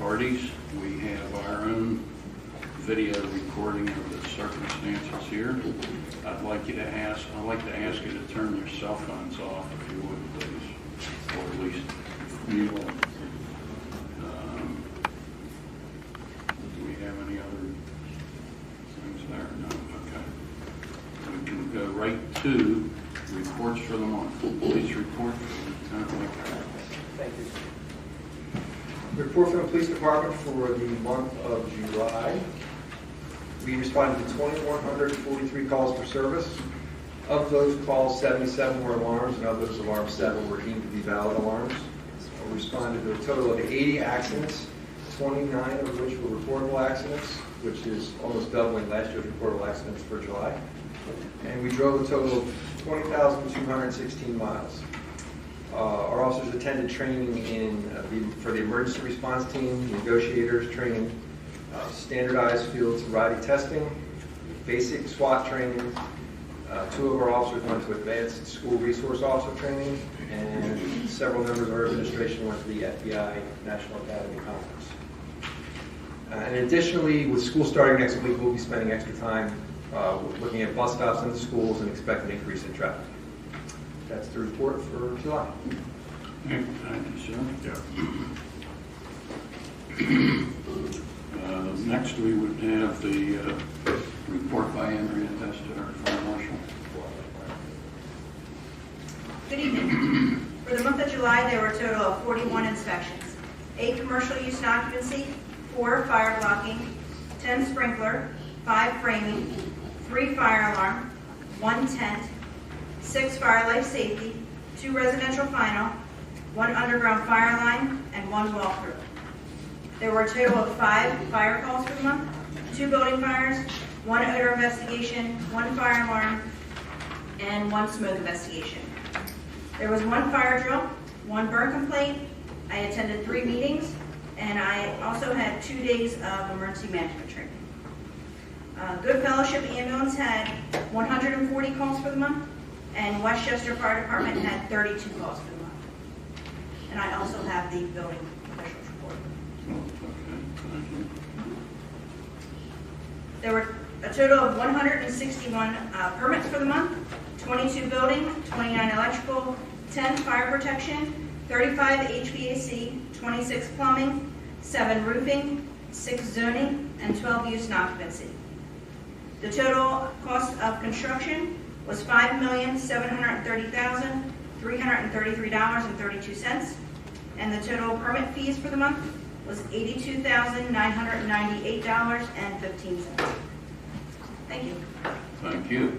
parties. We have our own video recording of the circumstances here. I'd like to ask you to turn your cell phones off, if you would, please, or at least mute them. Do we have any other things there? No. Okay. We can go right to reports for the month. Please report for Lieutenant McCarroll. Thank you. Report from the police department for the month of July. We responded to 2,143 calls for service. Of those calls, 77 were alarms, and of those alarms, 7 were deemed to be valid alarms. We responded to a total of 80 accidents, 29 of which were reportable accidents, which is almost doubling last year's reportable accidents for July. And we drove a total of 20,216 miles. Our officers attended training for the emergency response team, negotiators training, standardized field sobriety testing, basic SWAT training. 2 of our officers went to advanced school resource officer training, and several members of our administration went to the FBI National Academy Conference. And additionally, with school starting next week, we'll be spending extra time looking at bus stops in the schools and expect an increase in traffic. That's the report for July. Thank you, sir. Next, we would have the report by Andrea Testa, our fire marshal. Good evening. For the month of July, there were a total of 41 inspections. 8 commercial use and occupancy, 4 fire blocking, 10 sprinkler, 5 framing, 3 fire alarm, 1 tent, 6 fire life safety, 2 residential final, 1 underground fire line, and 1 walkthrough. There were a total of 5 fire calls for the month, 2 building fires, 1 odor investigation, 1 fire alarm, and 1 smoke investigation. There was 1 fire drill, 1 burn complaint. I attended 3 meetings, and I also had 2 days of emergency management training. Good Fellowship Ambulance had 140 calls for the month, and Westchester Fire Department had 32 calls for the month. And I also have the building officials report. Okay, thank you. There were a total of 161 permits for the month, 22 building, 29 electrical, 10 fire protection, 35 HVAC, 26 plumbing, 7 roofing, 6 zoning, and 12 use and occupancy. The total cost of construction was $5,730,333.32, and the total permit fees for the month was $82,998.15. Thank you. Thank you.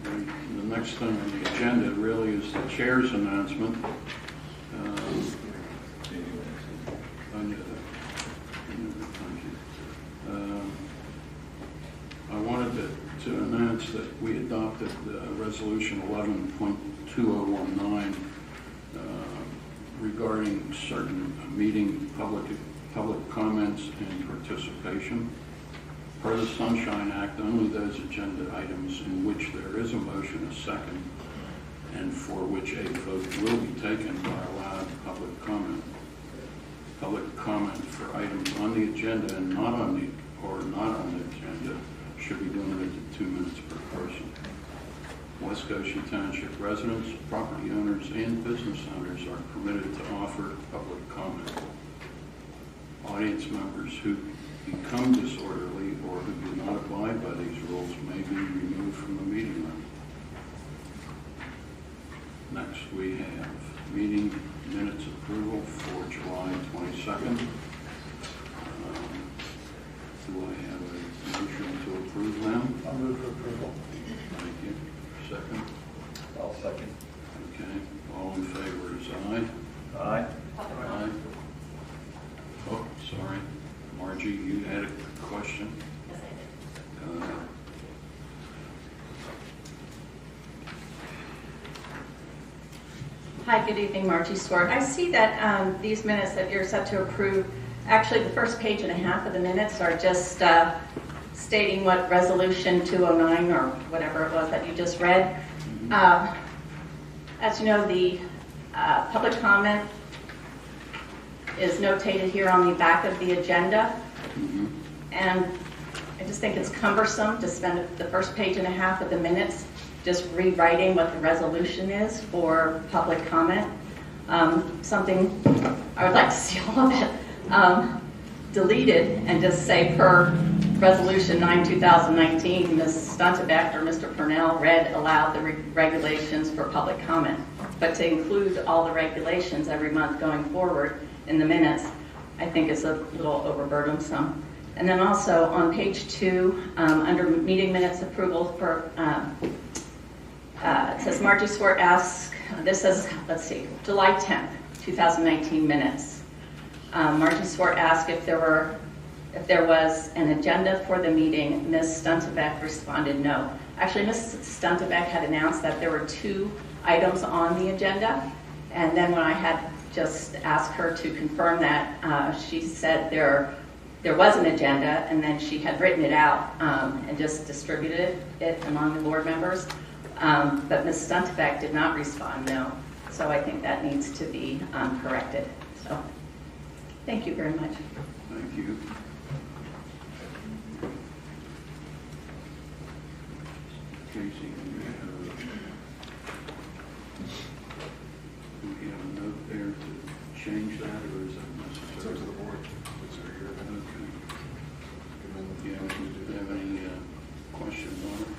The next thing on the agenda really is the chair's announcement. I wanted to announce that we adopted Resolution 11.2019 regarding certain meeting public comments and participation. Per the Sunshine Act, only those agenda items in which there is a motion, a second, and for which a vote will be taken are allowed public comment. Public comment for items on the agenda and not on the agenda should be limited to 2 minutes per person. West Goshen Township residents, property owners, and business owners are permitted to offer public comment. Audience members who become disorderly or who do not abide by these rules may be removed from the meeting room. Next, we have meeting minutes approval for July 22nd. Do I have a motion to approve them? I'll move for approval. Thank you. Second? I'll second. Okay. All in favor is aye. Aye. Aye. Oh, sorry. Margie, you had a question? Yes, I did. Hi, good evening, Margie Swart. I see that these minutes that you're set to approve, actually the first page and a half of the minutes are just stating what Resolution 209 or whatever it was that you just read. As you know, the public comment is notated here on the back of the agenda. Mhm. And I just think it's cumbersome to spend the first page and a half of the minutes just rewriting what the resolution is for public comment. Something, I would like to see all of it deleted and just say per Resolution 9/2019, Ms. Stuntebeck or Mr. Purnell read aloud the regulations for public comment. But to include all the regulations every month going forward in the minutes, I think is a little overburdensome. And then also on page 2, under meeting minutes approval for, it says Margie Swart asks, this says, let's see, July 10th, 2019 minutes. Margie Swart asked if there was an agenda for the meeting. Ms. Stuntebeck responded no. Actually, Ms. Stuntebeck had announced that there were 2 items on the agenda, and then when I had just asked her to confirm that, she said there was an agenda, and then she had written it out and just distributed it among the board members. But Ms. Stuntebeck did not respond no, so I think that needs to be corrected. So, thank you very much. Thank you. Casey, do we have a note there to change that, or is that necessary? It's up to the board. It's your year. Okay. Do you have any questions on it?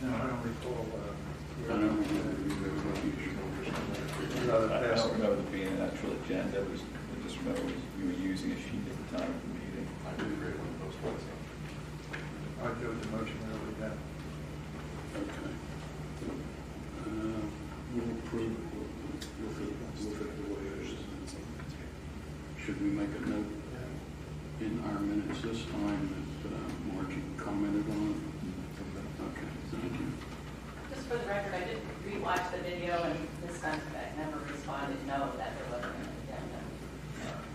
No, I don't recall. I don't know. I don't remember there being an actual agenda. I just remember we were using a sheet at the time of the meeting. I did agree with those ones. I'd go with the motion early then. Okay. We'll approve it. We'll fit it the way it is. Should we make a note in our minutes this time that Margie commented on it? Okay, thank you. Just for the record, I did rewatch the video, and Ms. Stuntebeck never responded no that there wasn't an agenda.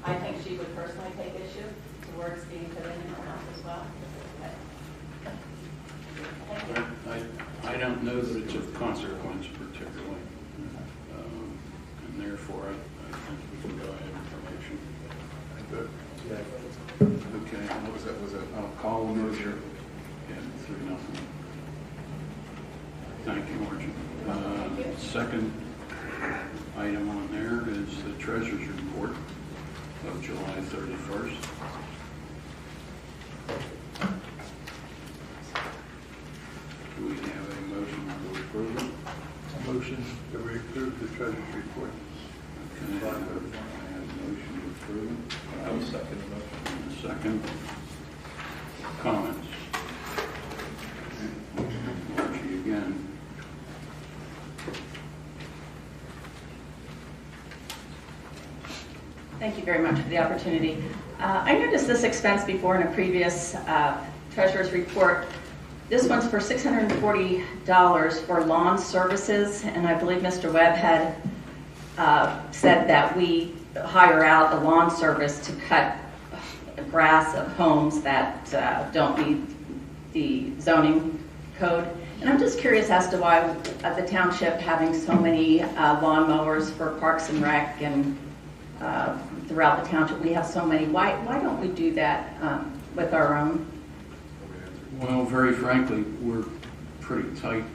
I think she would personally take issue to words being put in her mouth as well. Thank you. I don't know that it's of consequence particularly, and therefore I think we can go ahead information. Good. Okay, What was that? Was that? I'll call the motion. Yeah, 3-0. Thank you, Margie. Second item on there is the treasurer's report of July 31st. Do we have a motion to approve it? A motion that we approve the treasurer's report. Okay, I have a motion to approve it. I will second the motion. And a second. Comments? Margie again. Thank you very much for the opportunity. I noticed this expense before in a previous treasurer's report. This one's for $640 for lawn services, and I believe Mr. Webb had said that we hire out a lawn service to cut grass of homes that don't meet the zoning code. And I'm just curious as to why the township having so many lawn mowers for Parks and Rec and throughout the township, we have so many. Why don't we do that with our own? Well, very frankly, we're pretty tight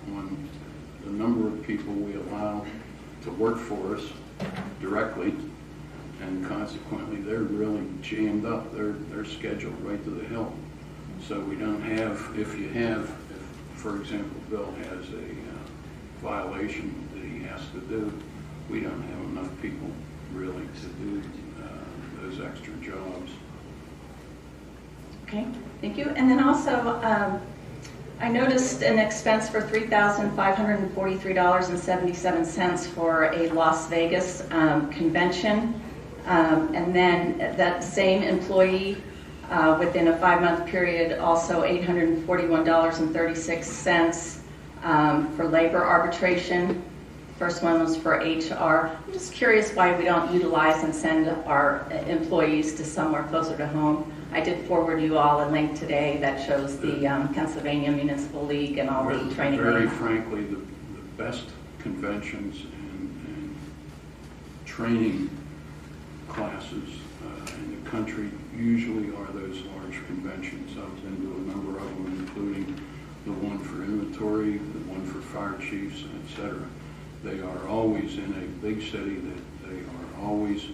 on the number of people we allow to work for us directly, and consequently, they're really jammed up. They're scheduled right to the hill. So we don't have, if for example, Bill has a violation that he has to do, we don't have enough people really to do those extra jobs. Okay, thank you. And then also, I noticed an expense for $3,543.77 for a Las Vegas convention. And then that same employee within a 5-month period, also $841.36 for labor arbitration. First one was for HR. I'm just curious why we don't utilize and send our employees to somewhere closer to home. I did forward you all a link today that shows the Pennsylvania Municipal League and all the training. Very frankly, the best conventions and training classes in the country usually are those large conventions. I've been to a number of them, including the one for inventory, the one for fire chiefs, etc. They are always in a big city, that they are always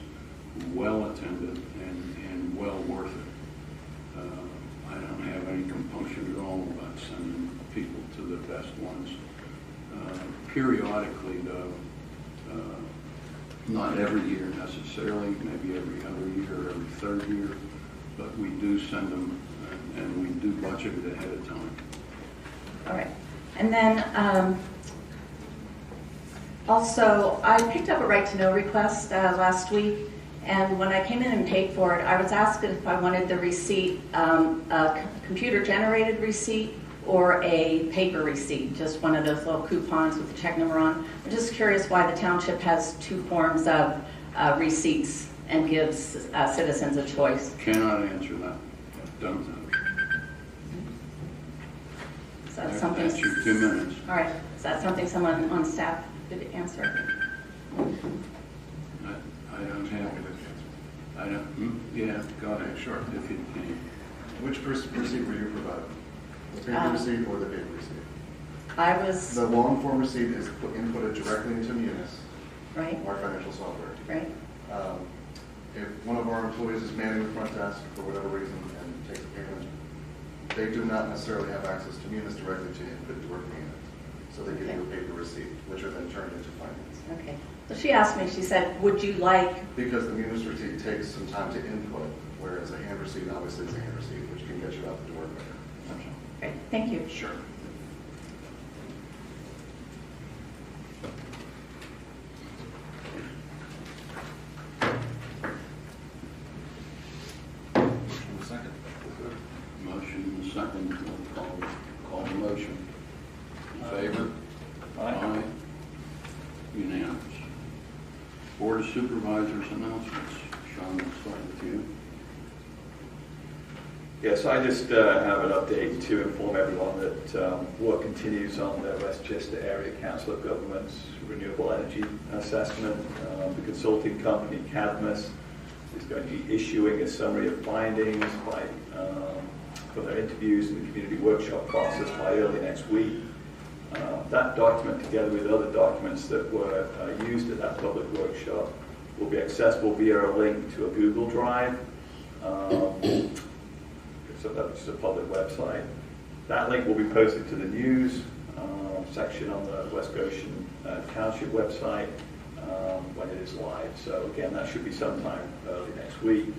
well attended and well worth it. I don't have any compunction at all about sending people to the best ones. Periodically, though, not every year necessarily, maybe every other year or every third year, but we do send them, and we do budget it ahead of time. All right. And then also, I picked up a right-to-know request last week, and when I came in and paid for it, I was asked if I wanted the receipt, a computer-generated receipt or a paper receipt, just one of those little coupons with the check number on. I'm just curious why the township has two forms of receipts and gives citizens a choice. Cannot answer that. Don't know. Is that something? That's your 2 minutes. All right. Is that something someone on staff could answer? I don't have it. I don't. Yeah, go ahead. Sure. If you can. Which receipt were you provided? The paper receipt or the paper receipt? I was, The long form receipt is inputted directly into Munis, right, our financial software. right. If one of our employees is manning the front desk for whatever reason and takes a payment, they do not necessarily have access to Munis directly to input directly in it. So they give you a paper receipt, which are then turned into finance. Okay. So she asked me, she said, would you like, Because the Munis receipt takes some time to input, whereas a hand receipt obviously is a hand receipt, which can get you out the door quicker. okay, great, thank you. Sure. Second. Motion and second. We'll call the motion. In favor? Aye. Unanimous. Board of Supervisors announcements. Sean, we'll start with you. Yes, I just have an update to inform everyone that work continues on the Westchester Area Council of Governments Renewable Energy Assessment. The consulting company, Cadmus, is going to be issuing a summary of findings for their interviews in the community workshop process by early next week. That document, together with other documents that were used at that public workshop, will be accessible via a link to a Google Drive. So that's a public website. That link will be posted to the news section on the West Goshen Township website when it is live. So again, that should be sometime early next week.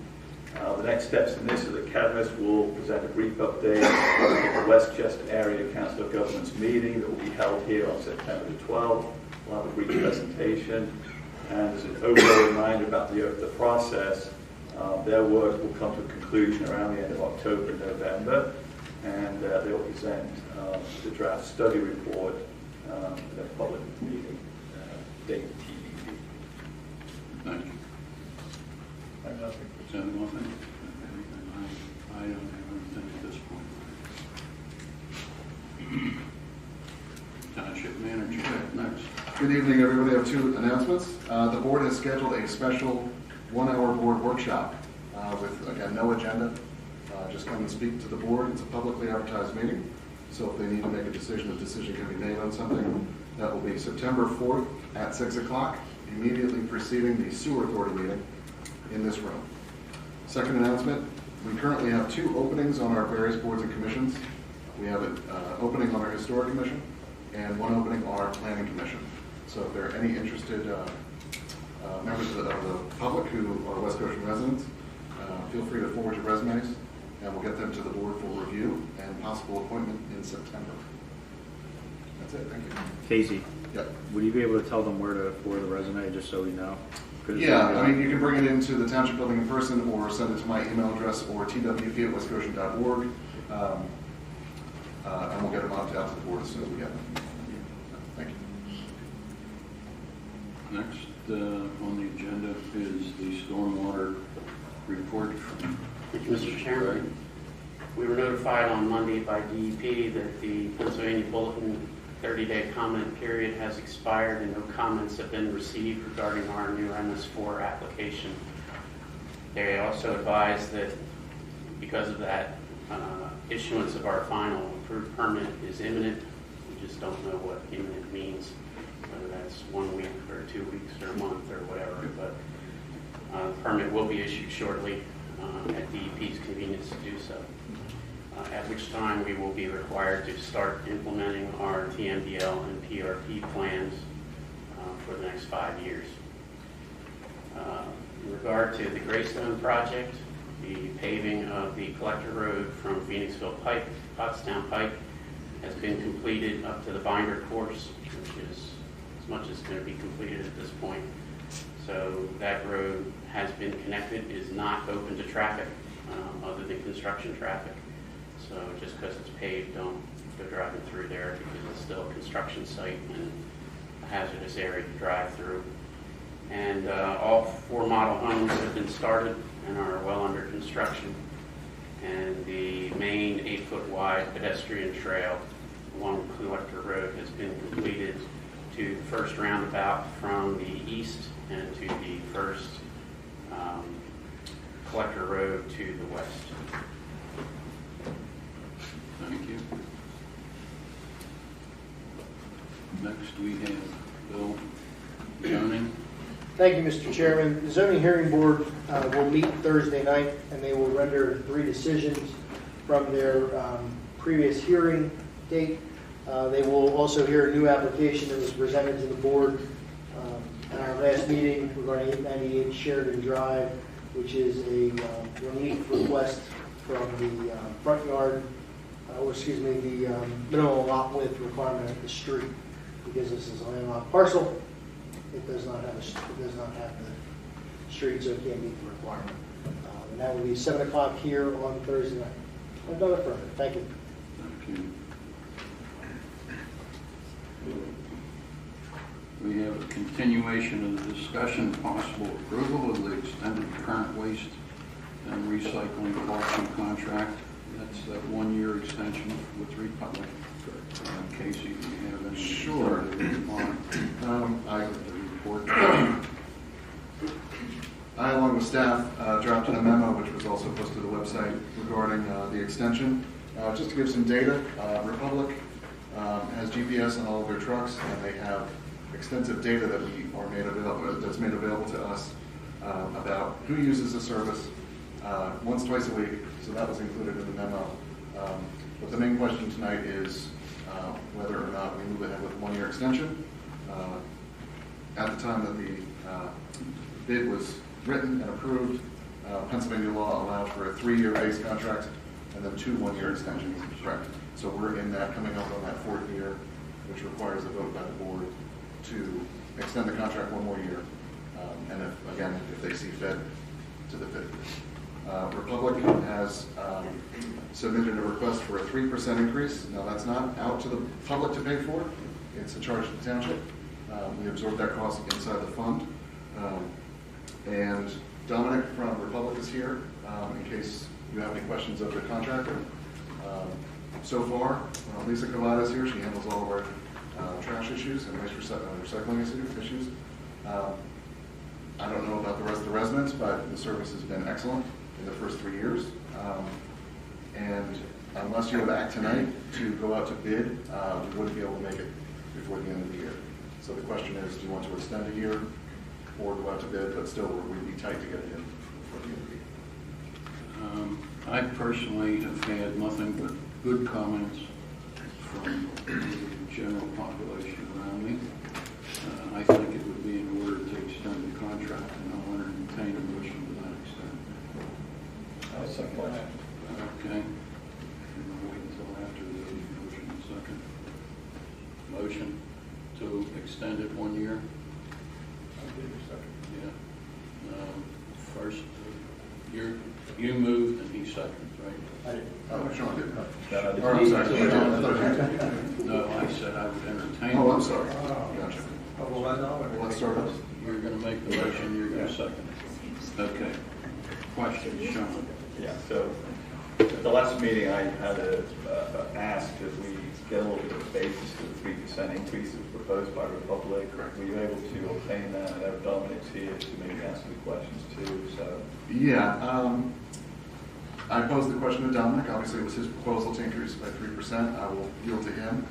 The next steps in this is that Cadmus will present a brief update at the Westchester Area Council of Governments meeting that will be held here on September the 12th. We'll have a brief presentation. And as an overall reminder about the process, their work will come to a conclusion around the end of October and November, and they will present the draft study report at a public meeting, date TBD. Thank you. I have nothing. Is that one thing? I don't have anything at this point. Township Manager, next. Good evening, everybody. I have two announcements. The board has scheduled a special 1-hour board workshop with, again, no agenda. Just come and speak to the board. It's a publicly advertised meeting. So if they need to make a decision can be made on something. That will be September 4th at 6 o'clock, immediately preceding the sewer authority meeting in this room. Second announcement, we currently have 2 openings on our various boards and commissions. We have an opening on our Historic Commission and 1 opening on our Planning Commission. So if there are any interested members of the public who are West Goshen residents, feel free to forward your resumes, and we'll get them to the board for review and possible appointment in September. That's it. Thank you. Casey, Yep. would you be able to tell them where to forward the resume, just so we know? 'Cause, Yeah, I mean, you can bring it into the township building in person, or send it to my email address, or twp@westgoshen.org, and we'll get them out to the board as soon as we get them. Thank you. Next on the agenda is the stormwater report from Mr. Chairman, we were notified on Monday by DEP that the Pennsylvania Bulletin 30-day comment period has expired and no comments have been received regarding our new MS4 application. They also advised that because of that, issuance of our final approved permit is imminent. We just don't know what imminent means, whether that's 1 week or 2 weeks or a month or whatever. But the permit will be issued shortly at DEP's convenience to do so. At which time we will be required to start implementing our TMDL and PRP plans for the next 5 years. In regard to the Greystone project, the paving of the collector road from Phoenixville Pike, Pottstown Pike, has been completed up to the binder course, which is as much as going to be completed at this point. So that road has been connected, is not open to traffic other than construction traffic. So just because it's paved, don't go driving through there because it's still a construction site and a hazardous area to drive through. And all 4 model homes have been started and are well under construction. And the main 8-foot wide pedestrian trail along Collector Road has been completed to the first roundabout from the east and to the first Collector Road to the west. Thank you. Next we have Bill Zoning. Thank you, Mr. Chairman. The zoning hearing board will meet Thursday night, and they will render 3 decisions from their previous hearing date. They will also hear a new application that was presented to the board at our last meeting regarding 898 Sheridan Drive, which is a relief request from the front yard, the minimum lot width requirement of the street, because this is a landlocked parcel. It does not have the street, so it can't meet the requirement. And that will be 7 o'clock here on Thursday night. I've done it further. Thank you. Thank you. We have a continuation of the discussion, possible approval of the extended current waste and recycling collection contract. That's that 1-year extension with Republic. Casey, do you have any? Sure. I, along with staff, drafted a memo which was also posted to the website regarding the extension. Just to give some data, Republic has GPS on all of their trucks, and they have extensive data that that's made available to us about who uses the service once, twice a week. So that was included in the memo. But the main question tonight is whether or not we move ahead with a 1-year extension. At the time that the bid was written and approved, Pennsylvania law allowed for a 3-year base contract and then 2 1-year extensions. Correct. So we're in that, coming up on that 4th year, which requires a vote by the board to extend the contract 1 more year. And if they see fit, to the 5th year. Republic has submitted a request for a 3% increase. Now that's not out to the public to pay for. It's a charge to the township. We absorb that cost inside the fund. And Dominic from Republic is here in case you have any questions of the contractor. So far, Lisa Cavada is here. She handles all of our trash issues and waste recycling issues. I don't know about the rest of the residents, but the service has been excellent in the first 3 years. And unless you have act tonight to go out to bid, we wouldn't be able to make it before the end of the year. So the question is, do you want to extend a year or go out to bid, but still we'd be tight to get it in before the end of the year? I personally have had nothing but good comments from the general population around me. I think it would be in order to extend the contract, and I'll entertain a motion to that extent. I'll second that. Okay. And we'll wait until after the motion and second. Motion to extend it 1 year? I'll give you a second. Yeah. First, you moved and he seconded, right? I didn't. Oh, Sean did. No, Or, I'm sorry. I thought you did. No, I said I would entertain. Oh, I'm it. sorry. Gotcha. Well, Well, let's start off. You're going to make the motion, you're going to second it. Okay. Question, Sean? Yeah, so at the last meeting, I had asked if we get a little bit of basis to the 3% increase that was proposed by Republic. Were you able to obtain that? I know Dominic's here to maybe answer the questions too, so. Yeah, I posed the question to Dominic. Obviously, it was his proposal to increase by 3%. I will yield to him.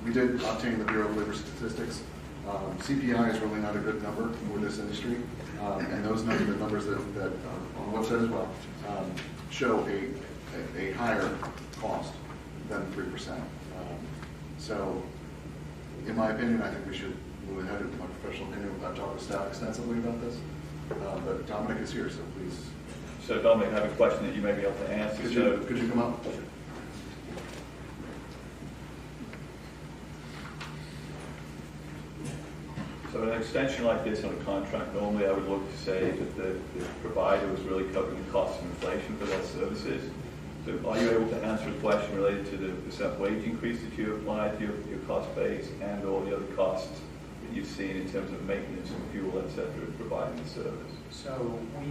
We did obtain the Bureau of Labor Statistics. CPI is really not a good number for this industry, and those numbers, the numbers that are on the website as well, show a higher cost than 3%. So, in my opinion, I think we should move ahead with my professional opinion without talking to staff extensively about this. But Dominic is here, so please. So Dominic, I have a question that you may be able to answer. Could you come up? So an extension like this on a contract, normally I would look to say that the provider was really covering the cost of inflation for their services. So are you able to answer a question related to the percent wage increase that you applied to your cost base and all the other costs that you've seen in terms of maintenance and fuel, et cetera, providing the service? So we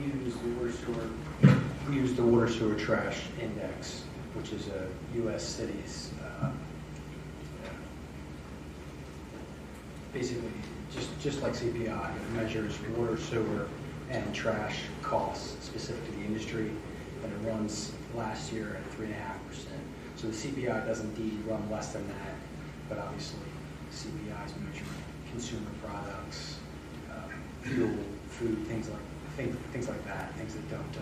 use the water sewer trash index, which is a U.S. cities, basically just like CPI. It measures water, sewer, and trash costs specific to the industry, and it runs last year at 3.5%. So the CPI does indeed run less than that, but obviously CPI is measuring consumer products, fuel, food, things like that, things that don't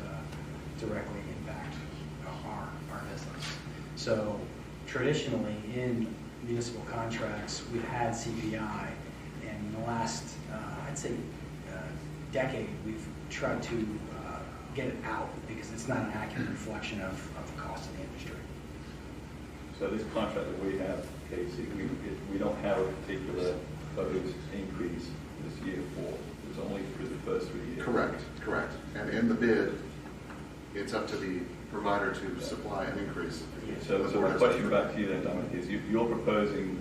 directly impact our business. So traditionally in municipal contracts, we've had CPI, and in the last, I'd say, decade, we've tried to get it out because it's not an accurate reflection of the cost of the industry. So this contract that we have, Casey, we don't have a particular proposed increase this year for. It's only for the first 3 years. Correct. And in the bid, it's up to the provider to supply an increase. So my question back to you then, Dominic, is you're proposing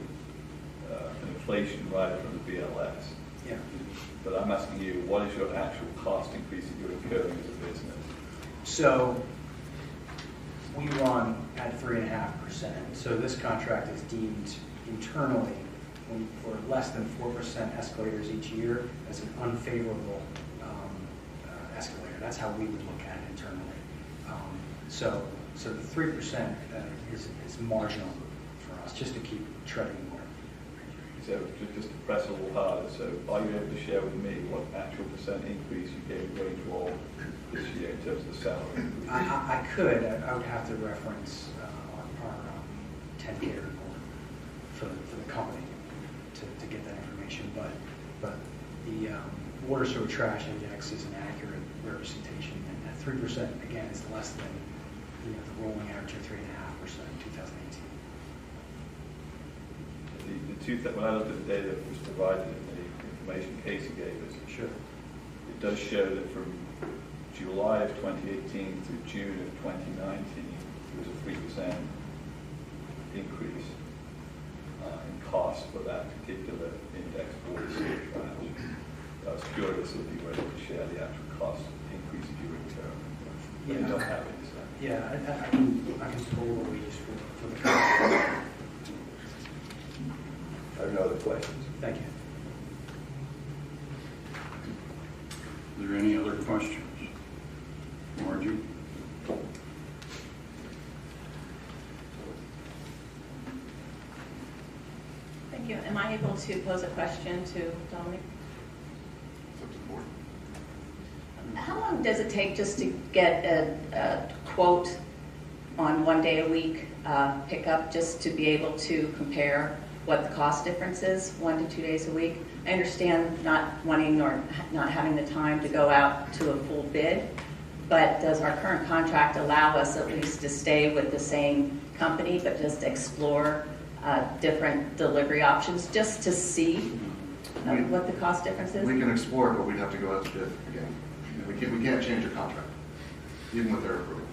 an inflation rider from the BLS. Yeah. But I'm asking you, what is your actual cost increase that you're incurring as a business? So we run at 3.5%. So this contract is deemed internally for less than 4% escalators each year as an unfavorable escalator. That's how we would look at it internally. So the 3% is marginal for us, just to keep treading water. So just to press a little harder, so are you able to share with me what actual percent increase you gave wage roll this year in terms of the salary? I could. I would have to reference our 10K report for the company to get that information. But the water sewer trash index is an accurate representation, and at 3%, again, is less than the rolling average of 3.5% in 2018. When I looked at the data that was provided in the information Casey gave us, Sure. it does show that from July of 2018 through June of 2019, there was a 3% increase in cost for that particular index for the sewer trash. I was curious if you were able to share the actual cost increases you incurred. Yeah. You don't have it, so. Yeah, I can pull the wages for the company. I have no other questions. Thank you. Are there any other questions? Margie? Thank you. Am I able to pose a question to Dominic? It's up to the board. How long does it take just to get a quote on 1 day a week pickup, just to be able to compare what the cost difference is 1 to 2 days a week? I understand not wanting or not having the time to go out to a full bid, but does our current contract allow us at least to stay with the same company, but just explore different delivery options just to see what the cost difference is? We can explore it, but we'd have to go out to bid again. We can't change a contract, even with their approval.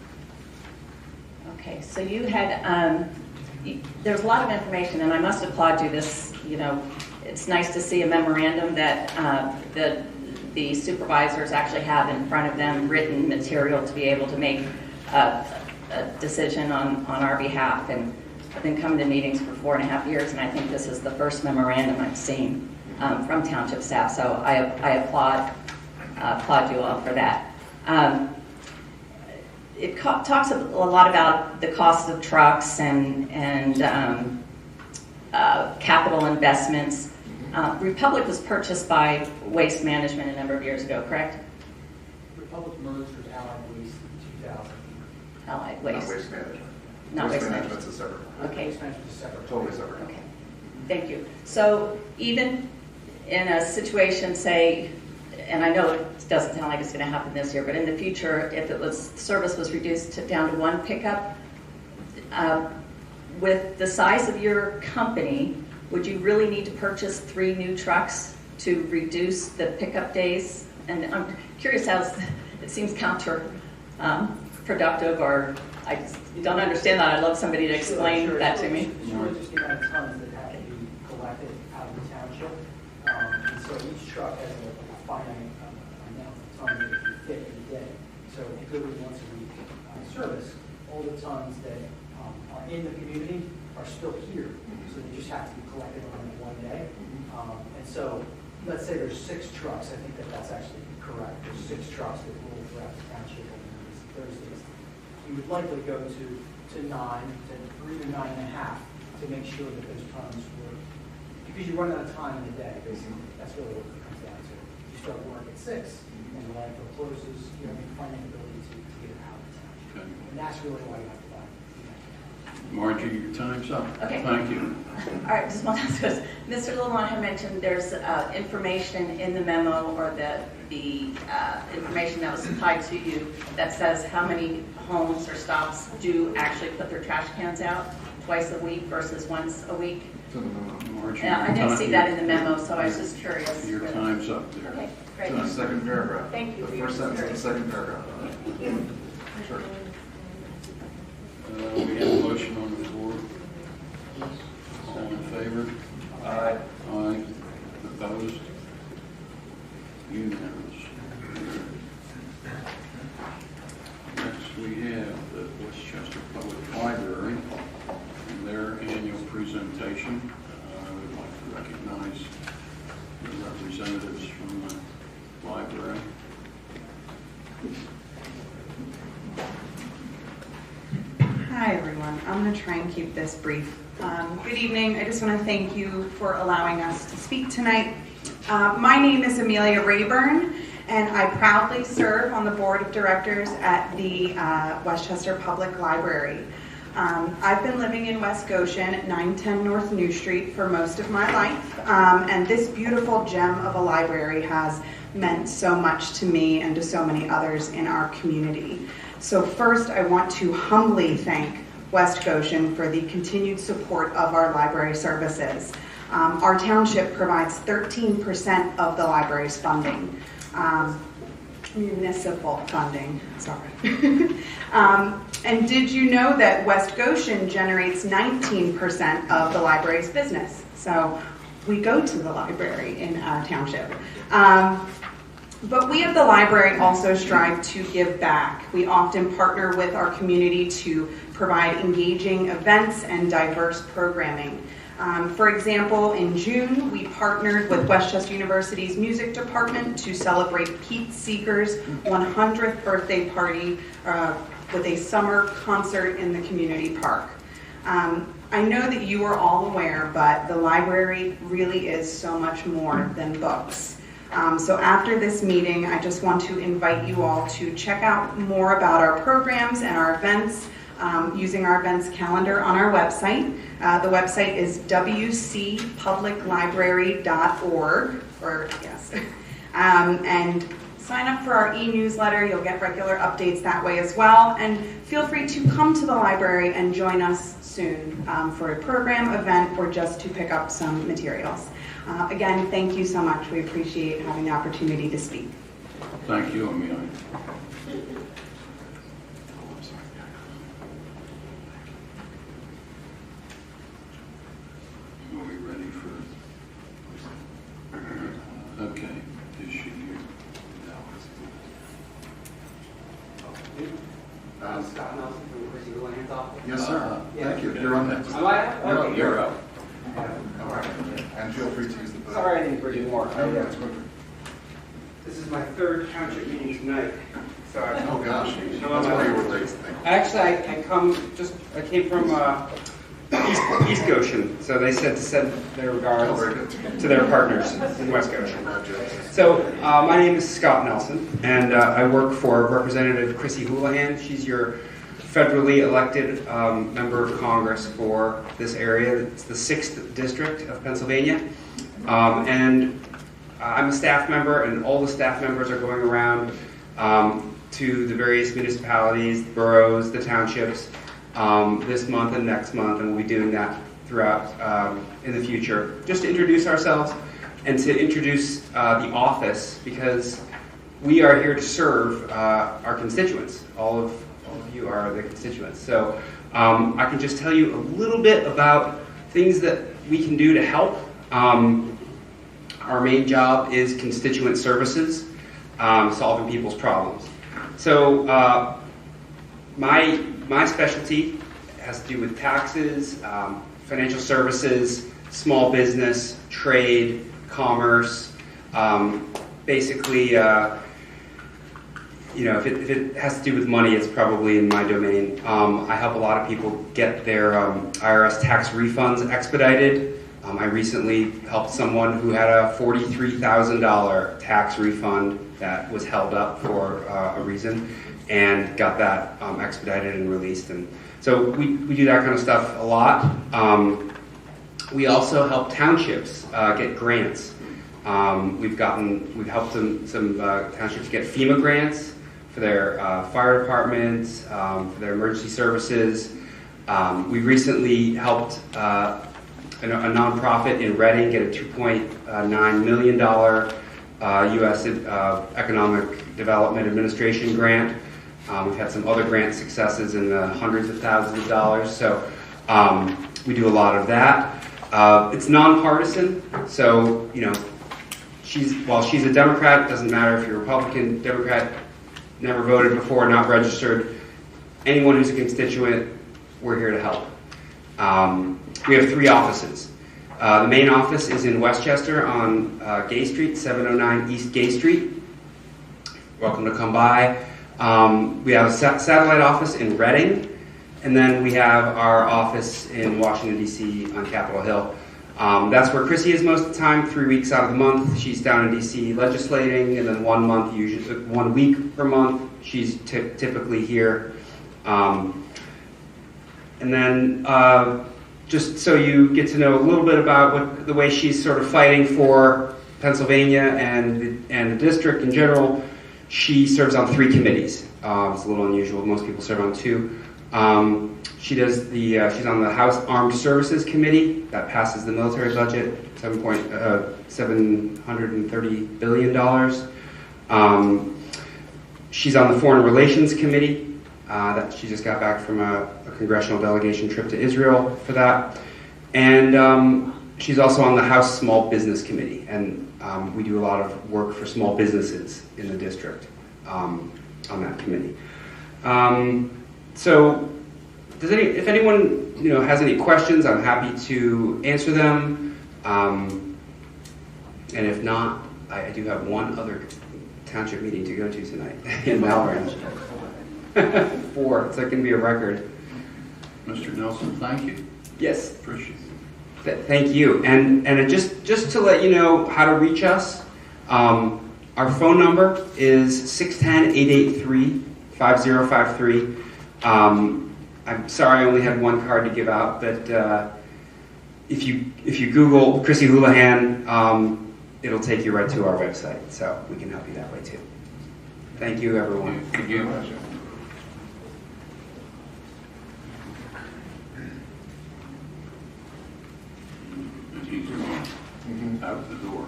Okay, so you had, there's a lot of information, and I must applaud you. This, it's nice to see a memorandum that the supervisors actually have in front of them written material to be able to make a decision on our behalf. And I've been coming to meetings for 4.5 years, and I think this is the first memorandum I've seen from township staff. So I applaud applaud you all for that. It talks a lot about the cost of trucks and capital investments. Republic was purchased by Waste Management a number of years ago, correct? Republic merged with Allied Waste in 2000. Allied Not Waste. waste management. Not waste management. Management's a separate. Okay. Waste management is separate. Totally separate. Okay, thank you. So even in a situation, say, and I know it doesn't sound like it's going to happen this year, but in the future, if service was reduced down to one pickup, with the size of your company, would you really need to purchase 3 new trucks to reduce the pickup days? And I'm curious how it seems counterproductive, or I just don't understand that. I'd love somebody to explain that to me. It's really just the amount of tons that have to be collected out of the township. And so each truck has a finite amount of tons that it can fit in a day. So including once a week service, all the tons that are in the community are still here. So they just have to be collected on one day. And so let's say there's 6 trucks. I think that's actually correct. There's 6 trucks that roll throughout the township on these Thursdays. You would likely go to 9 or even 9.5 to make sure that those tons were, because you run out of time in the day, basically. That's really what it comes down to. You start work at 6, and the landfill closes, you don't find any ability to get it out of the township. Okay. And that's really why you have to buy. Margie, your time's up. Okay. Thank you. All right, just one last question. Mr. Lalonde had mentioned there's information in the memo, or the information that was supplied to you, that says how many homes or stops do actually put their trash cans out twice a week versus once a week. It's in the memo. Margie, Yeah, I your didn't time- see that in the memo, so I was just curious. Your time's up there. Okay, It's in the great. second paragraph. Thank you for The your first sentence of the second paragraph. Sure. We have a motion on the floor. All in favor? Aye. Aye. Opposed? Unanimous. Next, we have the Westchester Public Library and their annual presentation. I would like to recognize the representatives from the library. Hi, everyone. I'm going to try and keep this brief. Good evening. I just want to thank you for allowing us to speak tonight. My name is Amelia Rayburn, and I proudly serve on the board of directors at the Westchester Public Library. I've been living in West Goshen at 910 North New Street for most of my life, and this beautiful gem of a library has meant so much to me and to so many others in our community. So first, I want to humbly thank West Goshen for the continued support of our library services. Our township provides 13% of the library's funding, municipal funding, sorry. And did you know that West Goshen generates 19% of the library's business? So we go to the library in our township. But we at the library also strive to give back. We often partner with our community to provide engaging events and diverse programming. For example, in June, we partnered with Westchester University's music department to celebrate Pete Seeger's 100th birthday party with a summer concert in the community park. I know that you are all aware, but the library really is so much more than books. So after this meeting, I just want to invite you all to check out more about our programs and our events using our events calendar on our website. The website is wcpubliclibrary.org, and sign up for our e-newsletter. You'll get regular updates that way as well. And feel free to come to the library and join us soon for a program, event, or just to pick up some materials. Again, thank you so much. We appreciate having the opportunity to speak. Thank you, Amelia. Are we ready for? Okay, is she here? Scott Nelson from the Chrissy Land's office. Yes, sir. Thank you. You're on next. Am I? Okay, You're up. All right. And feel free to use the. Sorry, I didn't bring more. No, that's good. This is is my third township meeting tonight. So Oh, gosh. That's No, why you were late. Actually, I came from East Goshen, so they said to send their regards to their partners in West Goshen. So my name is Scott Nelson, and I work for Representative Chrissy Houlihan. She's your federally elected member of Congress for this area. It's the 6th District of Pennsylvania. And I'm a staff member, and all the staff members are going around to the various municipalities, boroughs, the townships, this month and next month, and we'll be doing that throughout in the future, just to introduce ourselves and to introduce the office, because we are here to serve our constituents. All of you are the constituents. So I can just tell you a little bit about things that we can do to help. Our main job is constituent services, solving people's problems. So my specialty has to do with taxes, financial services, small business, trade, commerce. Basically, if it has to do with money, it's probably in my domain. I help a lot of people get their IRS tax refunds expedited. I recently helped someone who had a $43,000 tax refund that was held up for a reason, and got that expedited and released. And so we do that kind of stuff a lot. We also help townships get grants. We've helped some townships get FEMA grants for their fire departments, for their emergency services. We recently helped a nonprofit in Reading get a $2.9 million U.S. Economic Development Administration grant. We've had some other grant successes in the hundreds of thousands of dollars, so we do a lot of that. It's nonpartisan, so while she's a Democrat, it doesn't matter if you're a Republican, Democrat, never voted before, not registered. Anyone who's a constituent, we're here to help. We have 3 offices. The main office is in Westchester on Gay Street, 709 East Gay Street. Welcome to come by. We have a satellite office in Reading, and then we have our office in Washington, D.C. on Capitol Hill. That's where Chrissy is most of the time, 3 weeks out of the month. She's down in D.C. legislating, and then 1 week per month, she's typically here. And then just so you get to know a little bit about the way she's sort of fighting for Pennsylvania and the district in general, she serves on 3 committees. It's a little unusual. Most people serve on 2. She's on the House Armed Services Committee that passes the military budget, $730 billion. She's on the Foreign Relations Committee. That she just got back from a congressional delegation trip to Israel for that. And she's also on the House Small Business Committee, and we do a lot of work for small businesses in the district on that committee. So if anyone has any questions, I'm happy to answer them. And if not, I do have one other township meeting to go to tonight in Malvern. 4, so it can be a record. Mr. Nelson, thank you. Yes. Appreciate it. Thank you. And just to let you know how to reach us, our phone number is 610-883-5053. I'm sorry I only had 1 card to give out, but if you Google Chrissy Houlihan, it'll take you right to our website, so we can help you that way too. Thank you, everyone. Thank you. He's gone. Out the door.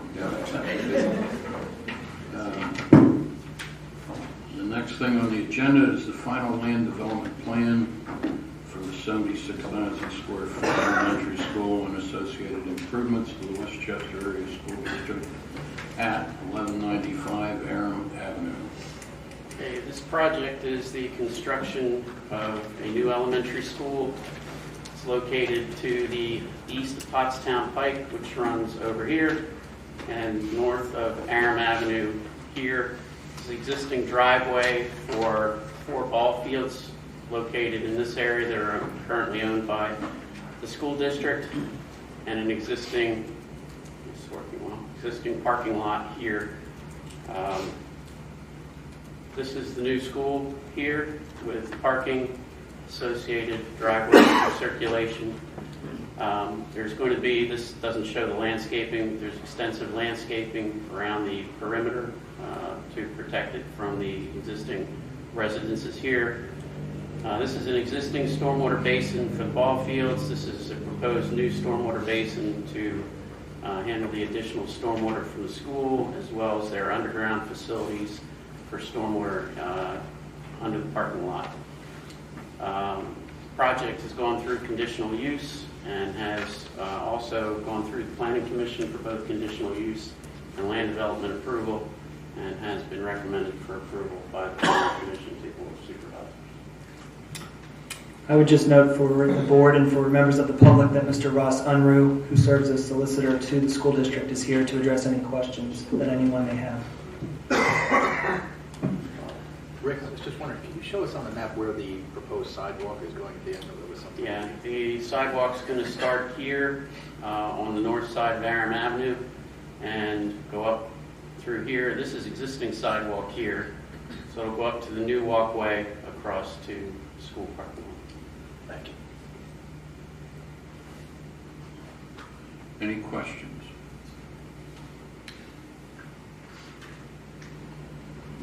The next thing on the agenda is the final land development plan for the 76,000 square foot elementary school and associated improvements to the Westchester Area School District at 1195 Aram Avenue. Okay, this project is the construction of a new elementary school. It's located to the east of Pottstown Pike, which runs over here, and north of Aram Avenue here is the existing driveway for 4 ball fields located in this area that are currently owned by the school district, and an existing, it's working well, existing parking lot here. This is the new school here with parking, associated driveway for circulation. There's going to be, this doesn't show the landscaping, there's extensive landscaping around the perimeter to protect it from the existing residences here. This is an existing stormwater basin for the ball fields. This is a proposed new stormwater basin to handle the additional stormwater from the school, as well as their underground facilities for stormwater under the parking lot. Project has gone through conditional use and has also gone through the Planning Commission for both conditional use and land development approval, and has been recommended for approval by the Planning Commission to the Board of Supervisors. I would just note for the board and for members of the public that Mr. Ross Unruh, who serves as solicitor to the school district, is here to address any questions that anyone may have. Rick, I was just wondering, can you show us on the map where the proposed sidewalk is going to be? I know there was something. Yeah, the sidewalk's going to start here on the north side of Aram Avenue and go up through here. This is existing sidewalk here, so it'll go up to the new walkway across to the school parking lot. Thank you. Any questions?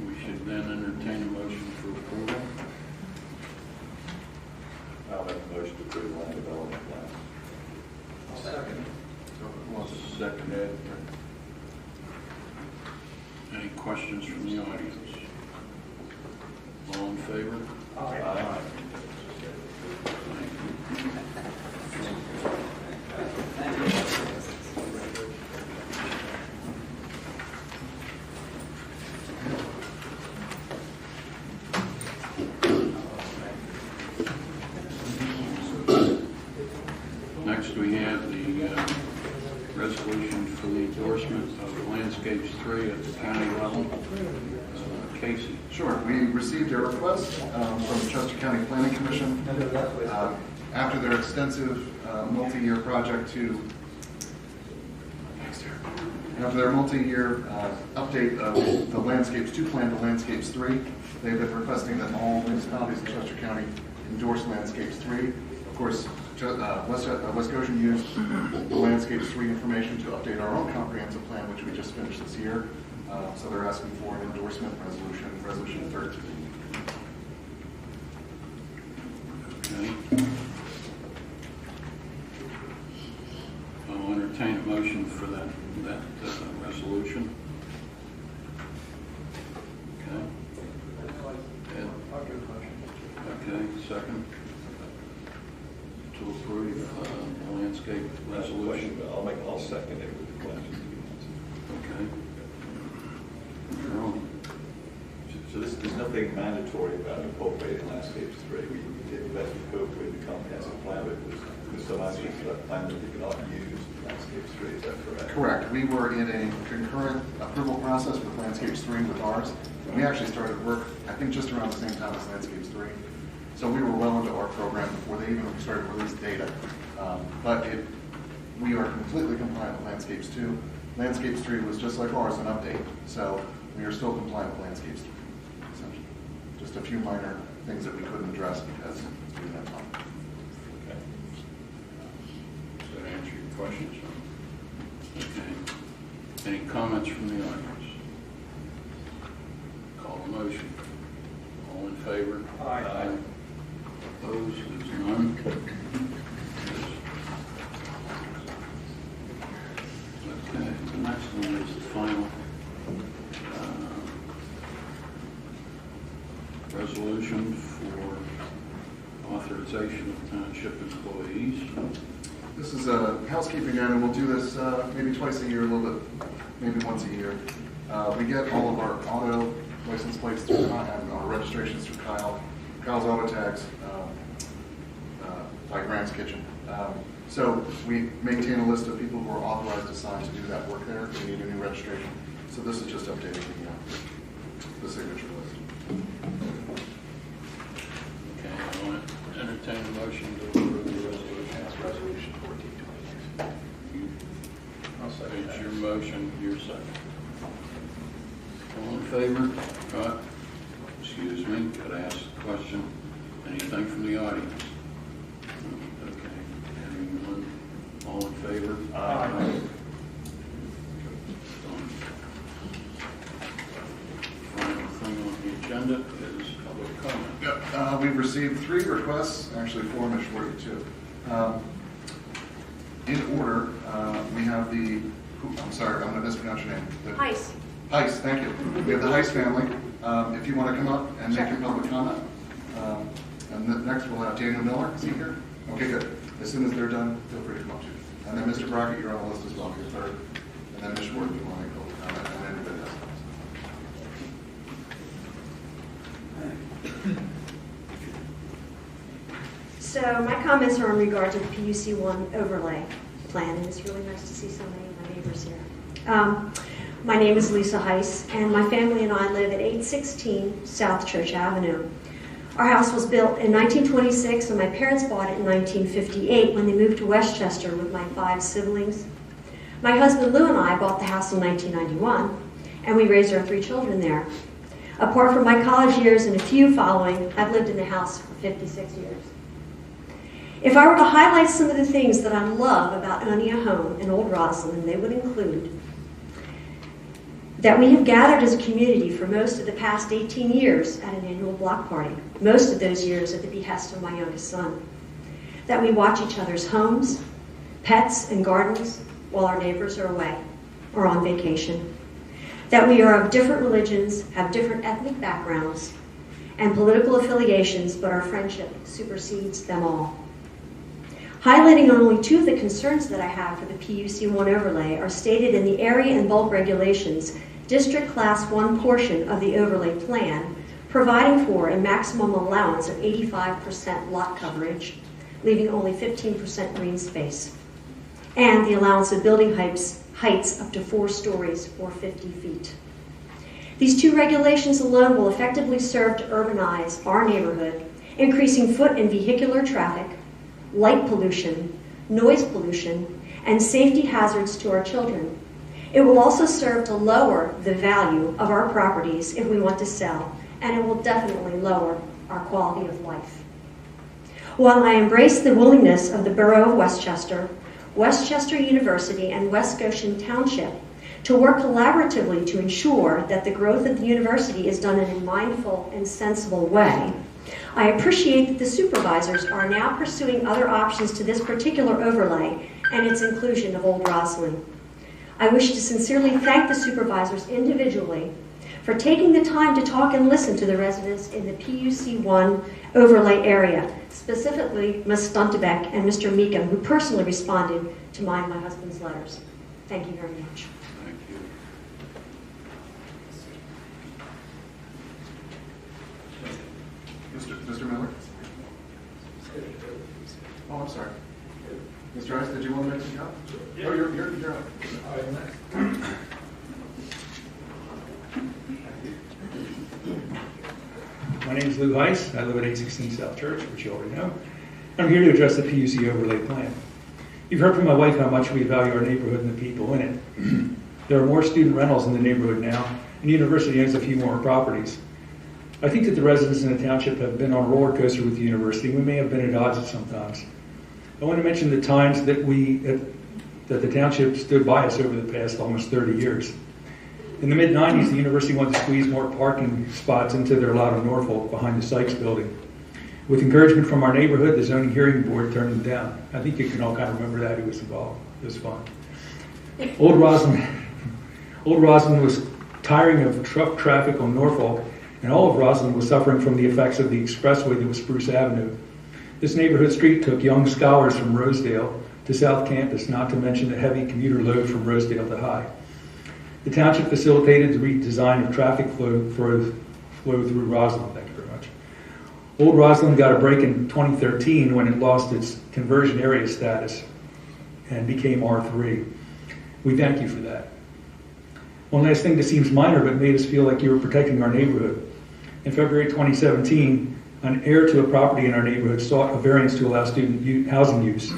We should then entertain a motion for approval. I'll make a motion to approve the land development plan. I'll second. Seconded. Any questions from the audience? All in favor? Aye. Next, we have the resolution for the endorsement of the Landscapes 3 at the county level. Casey. Sure. We received a request from the Chester County Planning Commission after their extensive multi-year project to after their multi-year update of the Landscapes 2 plan to Landscapes 3. They've been requesting that all municipalities in Chester County endorse Landscapes 3. Of course, West Goshen used the Landscapes 3 information to update our own comprehensive plan, which we just finished this year. So they're asking for an endorsement resolution 13. Okay. I'll entertain a motion for that resolution. Okay. Ed? Okay, second. To approve the landscape resolution. I'll second it with the questions. Okay. Jerome? So there's nothing mandatory about incorporating Landscapes 3. We did the best we could with the comprehensive plan, but there's some aspects of that plan that we cannot use Landscapes 3. Is that correct? Correct. We were in a concurrent approval process with Landscapes 3 with ours. We actually started work, I think, just around the same time as Landscapes 3. So we were well into our program before they even started to release data. We are completely compliant with Landscapes 2. Landscapes 3 was just like ours, an update. So we are still compliant with Landscapes 3. Essentially. Just a few minor things that we couldn't address because we didn't have time. Okay. Does that answer your questions? Okay. Any comments from the audience? Call the motion. All in favor? Aye. Opposed? There's none. Okay. The next one is the final resolution for authorization of township employees. This is a housekeeping item. We'll do this maybe twice a year, a little bit, maybe once a year. We get all of our auto license plates through and our registrations through Kyle's Auto Tags by Grant's Kitchen. So we maintain a list of people who are authorized to sign to do that work there. We need a new registration. So this is just updating the the signature list. Okay, I want to entertain a motion to approve the resolution. That's resolution 1426. I'll second It's that. your motion, your second. All in favor? Excuse me, got to ask a question. Anything from the audience? Okay, hearing none. All in favor? Aye. Final thing on the agenda is public comment. Yep, we've received 3 requests, actually 4, Ms. Shorty, too. In order, we have I'm sorry, I'm going to mispronounce your name. Heiss. Heiss, thank you. We have the Heiss family. If you want to come up and make your public comment. And then next we'll have Daniel Miller. Is he here? Okay, good. As soon as they're done, feel free to come up too. And then Mr. Brockett, you're on the list as well. You're third. And then Ms. Schwartz, if you want to make a public comment. And then anybody else. So my comments are in regard to the PUC1 overlay plan, and it's really nice to see so many of my neighbors here. My name is Lisa Heiss, and my family and I live at 816 South Church Avenue. Our house was built in 1926, and my parents bought it in 1958 when they moved to Westchester with my 5 siblings. My husband Lou and I bought the house in 1991, and we raised our 3 children there. Apart from my college years and a few following, I've lived in the house for 56 years. If I were to highlight some of the things that I love about owning a home in Old Roslyn, they would include that we have gathered as a community for most of the past 18 years at an annual block party, most of those years at the behest of my youngest son. That we watch each other's homes, pets, and gardens while our neighbors are away or on vacation. That we are of different religions, have different ethnic backgrounds, and political affiliations, but our friendship supersedes them all. Highlighting on only 2 of the concerns that I have for the PUC1 overlay are stated in the area and bulk regulations, District Class 1 portion of the overlay plan, providing for a maximum allowance of 85% lot coverage, leaving only 15% green space, and the allowance of building heights up to 4 stories or 50 feet. These 2 regulations alone will effectively serve to urbanize our neighborhood, increasing foot and vehicular traffic, light pollution, noise pollution, and safety hazards to our children. It will also serve to lower the value of our properties if we want to sell, and it will definitely lower our quality of life. While I embrace the willingness of the Borough of Westchester, Westchester University, and West Goshen Township to work collaboratively to ensure that the growth of the university is done in a mindful and sensible way, I appreciate that the supervisors are now pursuing other options to this particular overlay and its inclusion of Old Roslyn. I wish to sincerely thank the supervisors individually for taking the time to talk and listen to the residents in the PUC1 overlay area, specifically Ms. Stuntebeck and Mr. Meekum, who personally responded to mine and my husband's letters. Thank you very much. Thank you. Mr. Miller? Oh, I'm sorry. Mr. Rice, did you want to make some comments? Yeah. Oh, you're up. My name is Lou Heiss. I live at 816 South Church, which you already know. I'm here to address the PUC overlay plan. You've heard from my wife how much we value our neighborhood and the people in it. There are more student rentals in the neighborhood now, and the university owns a few more properties. I think that the residents in the township have been on a roller coaster with the university. We may have been at odds at some times. I want to mention the times that the township stood by us over the past almost 30 years. In the mid-90s, the university wanted to squeeze more parking spots into their lot of Norfolk behind the Sykes building. With encouragement from our neighborhood, the zoning hearing board turned them down. I think you can all kind of remember that. Who was involved. It was fun. Old Roslyn was tiring of truck traffic on Norfolk, and all of Roslyn was suffering from the effects of the expressway that was Spruce Avenue. This neighborhood street took young scholars from Rosedale to South Campus, not to mention the heavy commuter load from Rosedale to High. The township facilitated the redesign of traffic flow through Roslyn. Thank you very much. Old Roslyn got a break in 2013 when it lost its conversion area status and became R3. We thank you for that. One last thing that seems minor but made us feel like you were protecting our neighborhood. In February 2017, an heir to a property in our neighborhood sought a variance to allow student housing use.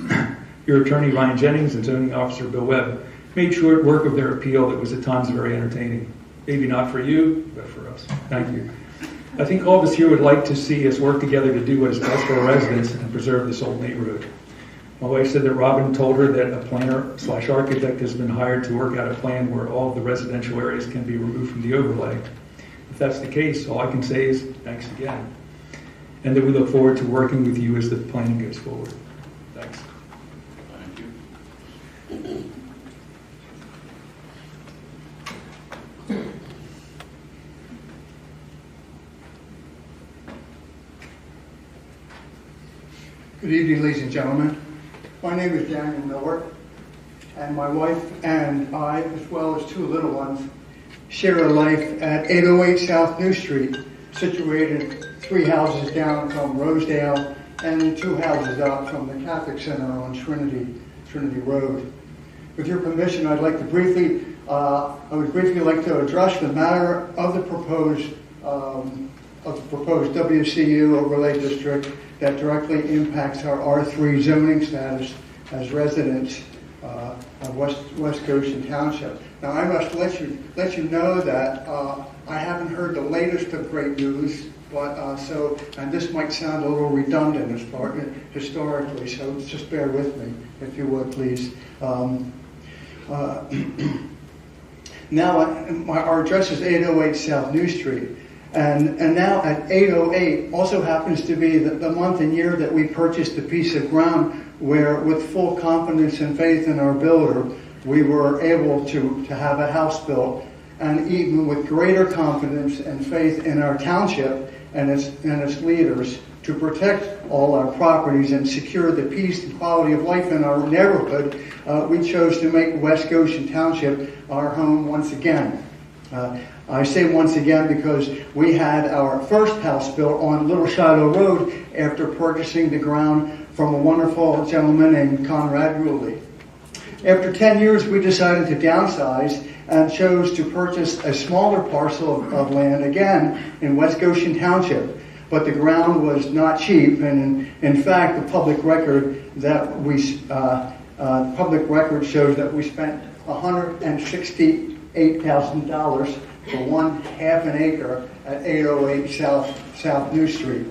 Your attorney, Ryan Jennings, and zoning officer, Bill Webb, made short work of their appeal that was at times very entertaining. Maybe not for you, but for us. Thank you. I think all of us here would like to see us work together to do what is best for our residents and preserve this old neighborhood. My wife said that Robin told her that a planner/architect has been hired to work out a plan where all of the residential areas can be removed from the overlay. If that's the case, all I can say is thanks again. And that we look forward to working with you as the planning goes forward. Thanks. Thank you. Good evening, ladies and gentlemen. My name is Daniel Miller, and my wife and I, as well as two little ones, share a life at 808 South New Street, situated 3 houses down from Rosedale and 2 houses up from the Catholic Center on Trinity Road. With your permission, I would briefly like to address the matter of the proposed WCU overlay district that directly impacts our R3 zoning status as residents of West Goshen Township. Now, I must let you know that I haven't heard the latest of great news, but and this might sound a little redundant as far historically, so just bear with me, if you would, please. Now, our address is 808 South New Street. And now at 808 also happens to be the month and year that we purchased a piece of ground where, with full confidence and faith in our builder, we were able to have a house built, and even with greater confidence and faith in our township and its leaders to protect all our properties and secure the peace and quality of life in our neighborhood, we chose to make West Goshen Township our home once again. I say once again because we had our first house built on Little Shiloh Road after purchasing the ground from a wonderful gentleman named Conrad Ruley. After 10 years, we decided to downsize and chose to purchase a smaller parcel of land again in West Goshen Township. But the ground was not cheap, and in fact, the public record shows that we spent $168,000 for 1/2 an acre at 808 South New Street.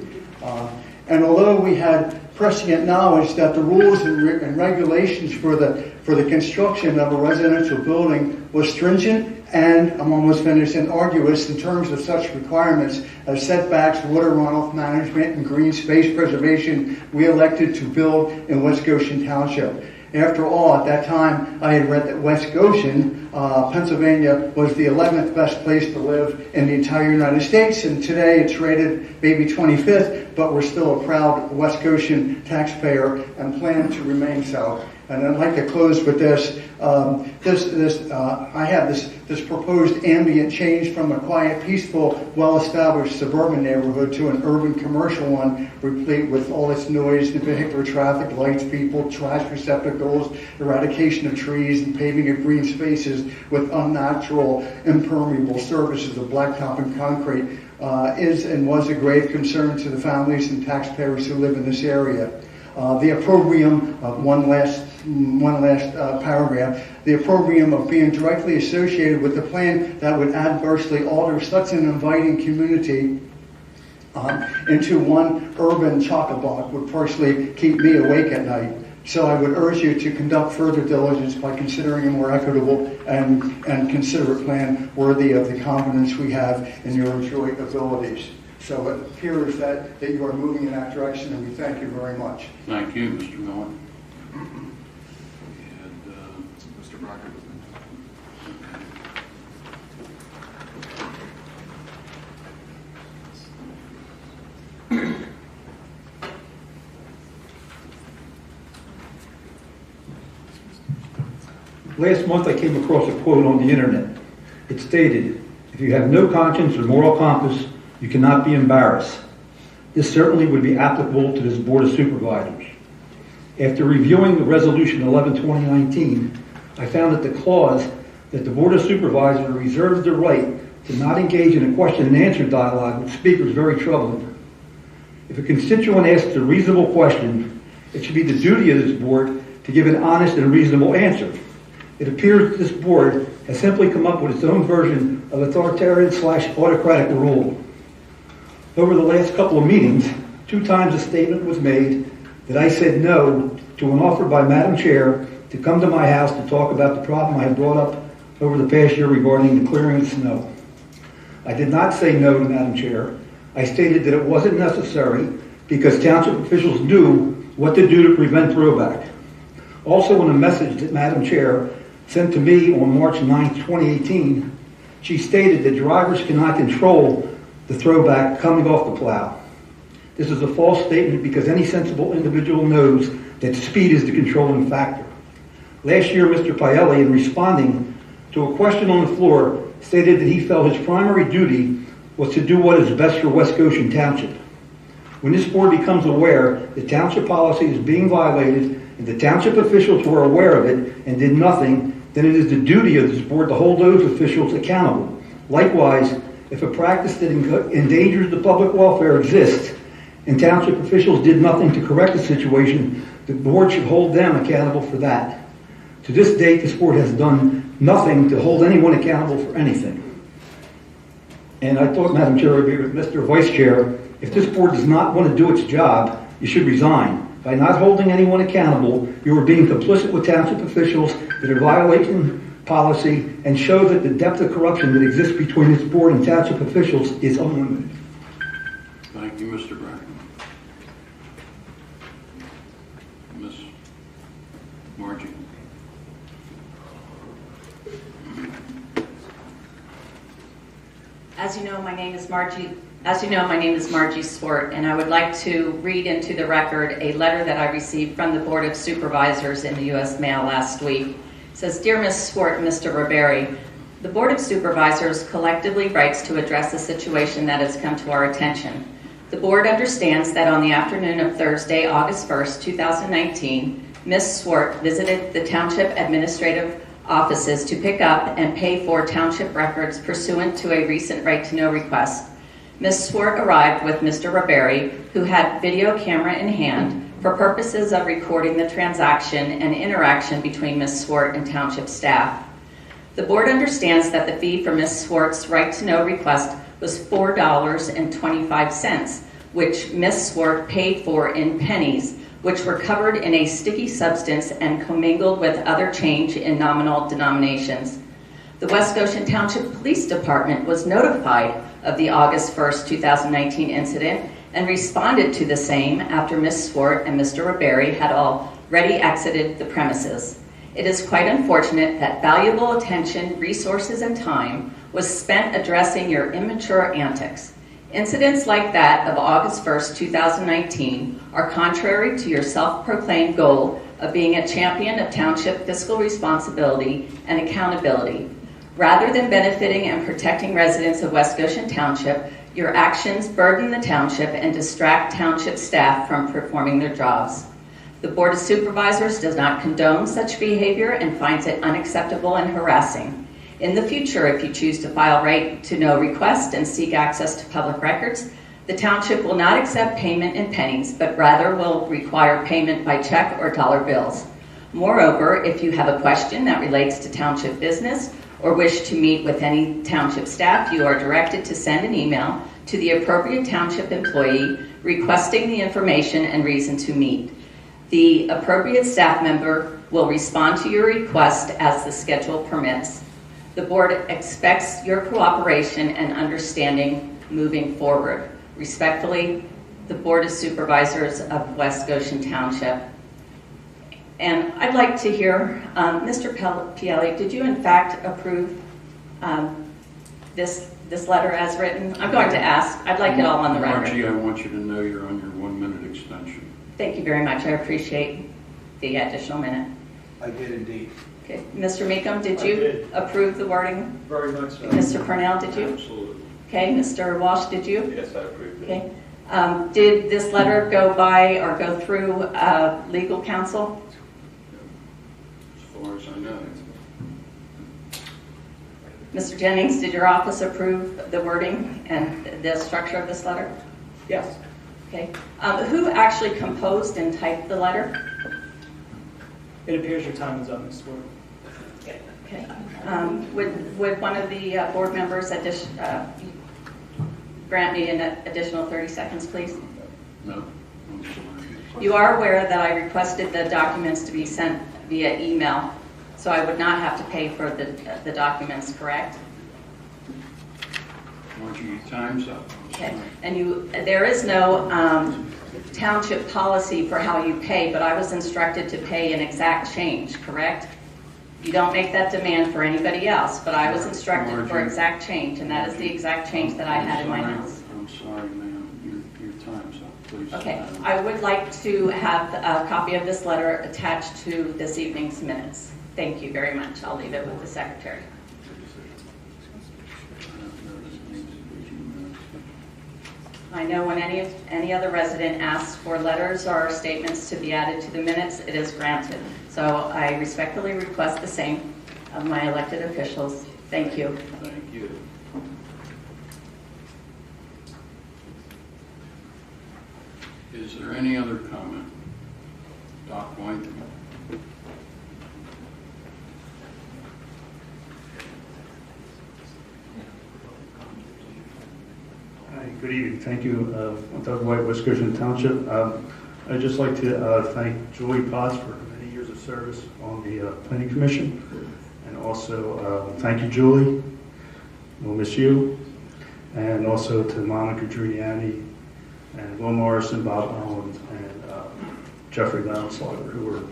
And although we had prescient knowledge that the rules and regulations for the construction of a residential building was stringent and, I'm almost finished, and arduous in terms of such requirements as setbacks, water runoff management, and green space preservation, we elected to build in West Goshen Township. After all, at that time, I had read that West Goshen, Pennsylvania, was the 11th best place to live in the entire United States, and today it's rated maybe 25th, but we're still a proud West Goshen taxpayer and plan to remain so. And I'd like to close with this. I have this proposed ambient change from a quiet, peaceful, well-established suburban neighborhood to an urban commercial one, replete with all its noise, the vehicular traffic, lights, people, trash receptacles, eradication of trees, and paving of green spaces with unnatural, impermeable surfaces of blacktop and concrete is and was a grave concern to the families and taxpayers who live in this area. The opprobrium of one last paragraph, the opprobrium of being directly associated with the plan that would adversely alter such an inviting community into one urban chock-a-block would personally keep me awake at night. So I would urge you to conduct further diligence by considering a more equitable and considerate plan worthy of the confidence we have in your joint abilities. So it appears that you are moving in that direction, and we thank you very much. Thank you, Mr. Miller. Mr. Brockett was Last month I came across a quote on the internet. It stated, "If you have no conscience or moral compass, you cannot be embarrassed." This certainly would be applicable to this Board of Supervisors. After reviewing the Resolution 11/2019, I found that the clause that the Board of Supervisors reserves the right to not engage in a question and answer dialogue with speakers very troubling. If a constituent asks a reasonable question, it should be the duty of this board to give an honest and reasonable answer. It appears this board has simply come up with its own version of authoritarian/autocratic rule. Over the last couple of meetings, 2 times a statement was made that I said no to an offer by Madam Chair to come to my house to talk about the problem I have brought up over the past year regarding the clearing of snow. I did not say no to Madam Chair. I stated that it wasn't necessary because township officials knew what to do to prevent throwback. Also, in a message that Madam Chair sent to me on March 9, 2018, she stated that drivers cannot control the throwback coming off the plow. This is a false statement because any sensible individual knows that speed is the controlling factor. Last year, Mr. Paelli, in responding to a question on the floor, stated that he felt his primary duty was to do what is best for West Goshen Township. When this board becomes aware that township policy is being violated and the township officials were aware of it and did nothing, then it is the duty of this board to hold those officials accountable. Likewise, if a practice that endangers the public welfare exists and township officials did nothing to correct the situation, the board should hold them accountable for that. To this date, this board has done nothing to hold anyone accountable for anything. And I thought, Madam Chair, would be with Mr. Vice Chair, if this board does not want to do its job, you should resign. By not holding anyone accountable, you are being complicit with township officials that are violating policy and show that the depth of corruption that exists between this board and township officials is unlimited. Thank you, Mr. Brackman. Ms. Margie. As you know, my name is Margie Swart, and I would like to read into the record a letter that I received from the Board of Supervisors in the U.S. Mail last week. It says, "Dear Ms. Swart and Mr. Ribery, the Board of Supervisors collectively writes to address a situation that has come to our attention. The Board understands that on the afternoon of Thursday, August 1st, 2019, Ms. Swart visited the Township Administrative Offices to pick up and pay for township records pursuant to a recent right-to-know request. Ms. Swart arrived with Mr. Ribery, who had video camera in hand, for purposes of recording the transaction and interaction between Ms. Swart and township staff. The board understands that the fee for Ms. Swart's right-to-know request was $4.25, which Ms. Swart paid for in pennies, which were covered in a sticky substance and commingled with other change in nominal denominations. The West Goshen Township Police Department was notified of the August 1st, 2019 incident and responded to the same after Ms. Swart and Mr. Ribery had already exited the premises. It is quite unfortunate that valuable attention, resources, and time was spent addressing your immature antics. Incidents like that of August 1st, 2019 are contrary to your self-proclaimed goal of being a champion of township fiscal responsibility and accountability. Rather than benefiting and protecting residents of West Goshen Township, your actions burden the township and distract township staff from performing their jobs. The Board of Supervisors does not condone such behavior and finds it unacceptable and harassing. In the future, if you choose to file right-to-know request and seek access to public records, the township will not accept payment in pennies, but rather will require payment by check or dollar bills. Moreover, if you have a question that relates to township business or wish to meet with any township staff, you are directed to send an email to the appropriate township employee requesting the information and reason to meet. The appropriate staff member will respond to your request as the schedule permits. The board expects your cooperation and understanding moving forward. Respectfully, the Board of Supervisors of West Goshen Township. And I'd like to hear, Mr. Pielli, did you in fact approve this letter as written? I'm going to ask. I'd like it all on the record. Margie, I want you to know you're on your 1-minute extension. Thank you very much. I appreciate the additional minute. I did indeed. Okay. Mr. Meekum, did you approve the wording? Very much so. Mr. Purnell, did you? Absolutely. Okay. Mr. Walsh, did you? Yes, I approve it. Okay. Did this letter go by or go through legal counsel? As far as I know. Mr. Jennings, did your office approve the wording and the structure of this letter? Yes. Okay. Who actually composed and typed the letter? It appears your time is up, Ms. Ward. Okay. Would one of the board members grant me an additional 30 seconds, please? No, I'm sorry. You are aware that I requested the documents to be sent via email, so I would not have to pay for the documents, correct? Margie, your time's up. I'm Okay. sorry. And there is no township policy for how you pay, but I was instructed to pay an exact change, correct? You don't make that demand for anybody else, but I was instructed for exact change, and that is the exact change that I had in my house. I'm sorry, ma'am. Your time's up. Please. Okay, I would like to have a copy of this letter attached to this evening's minutes. Thank you very much. I'll leave it with the secretary. I know when any other resident asks for letters or statements to be added to the minutes, it is granted. So I respectfully request the same of my elected officials. Thank you. Thank you. Is there any other comment? Doc White? Hi, good evening. Thank you. I'm Doug White, West Goshen Township. I'd just like to thank Julie Potts for many years of service on the Planning Commission. And also, thank you, Julie. We'll miss you. And also to Monica Giuliani and Will Morrison, Bob Owens, and Jeffrey Landslager, who were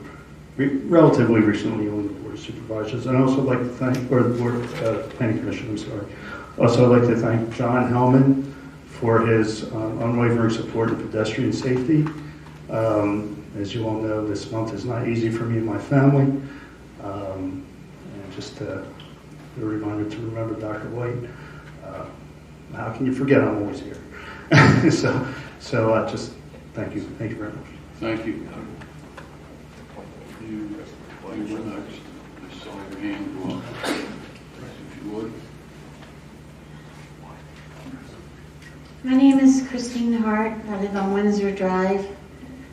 relatively recently on the Board of Supervisors. And I'd also like to thank, or the Board Planning Commission, I'm sorry. Also, I'd like to thank John Hellman for his unwavering support of pedestrian safety. As you all know, this month is not easy for me and my family. And just a reminder to remember Dr. White. How can you forget I'm always here? so just thank you. Thank you very much. Thank you. You were next. I saw your hand go up. If you would. My name is Christine Hart. I live on Windsor Drive,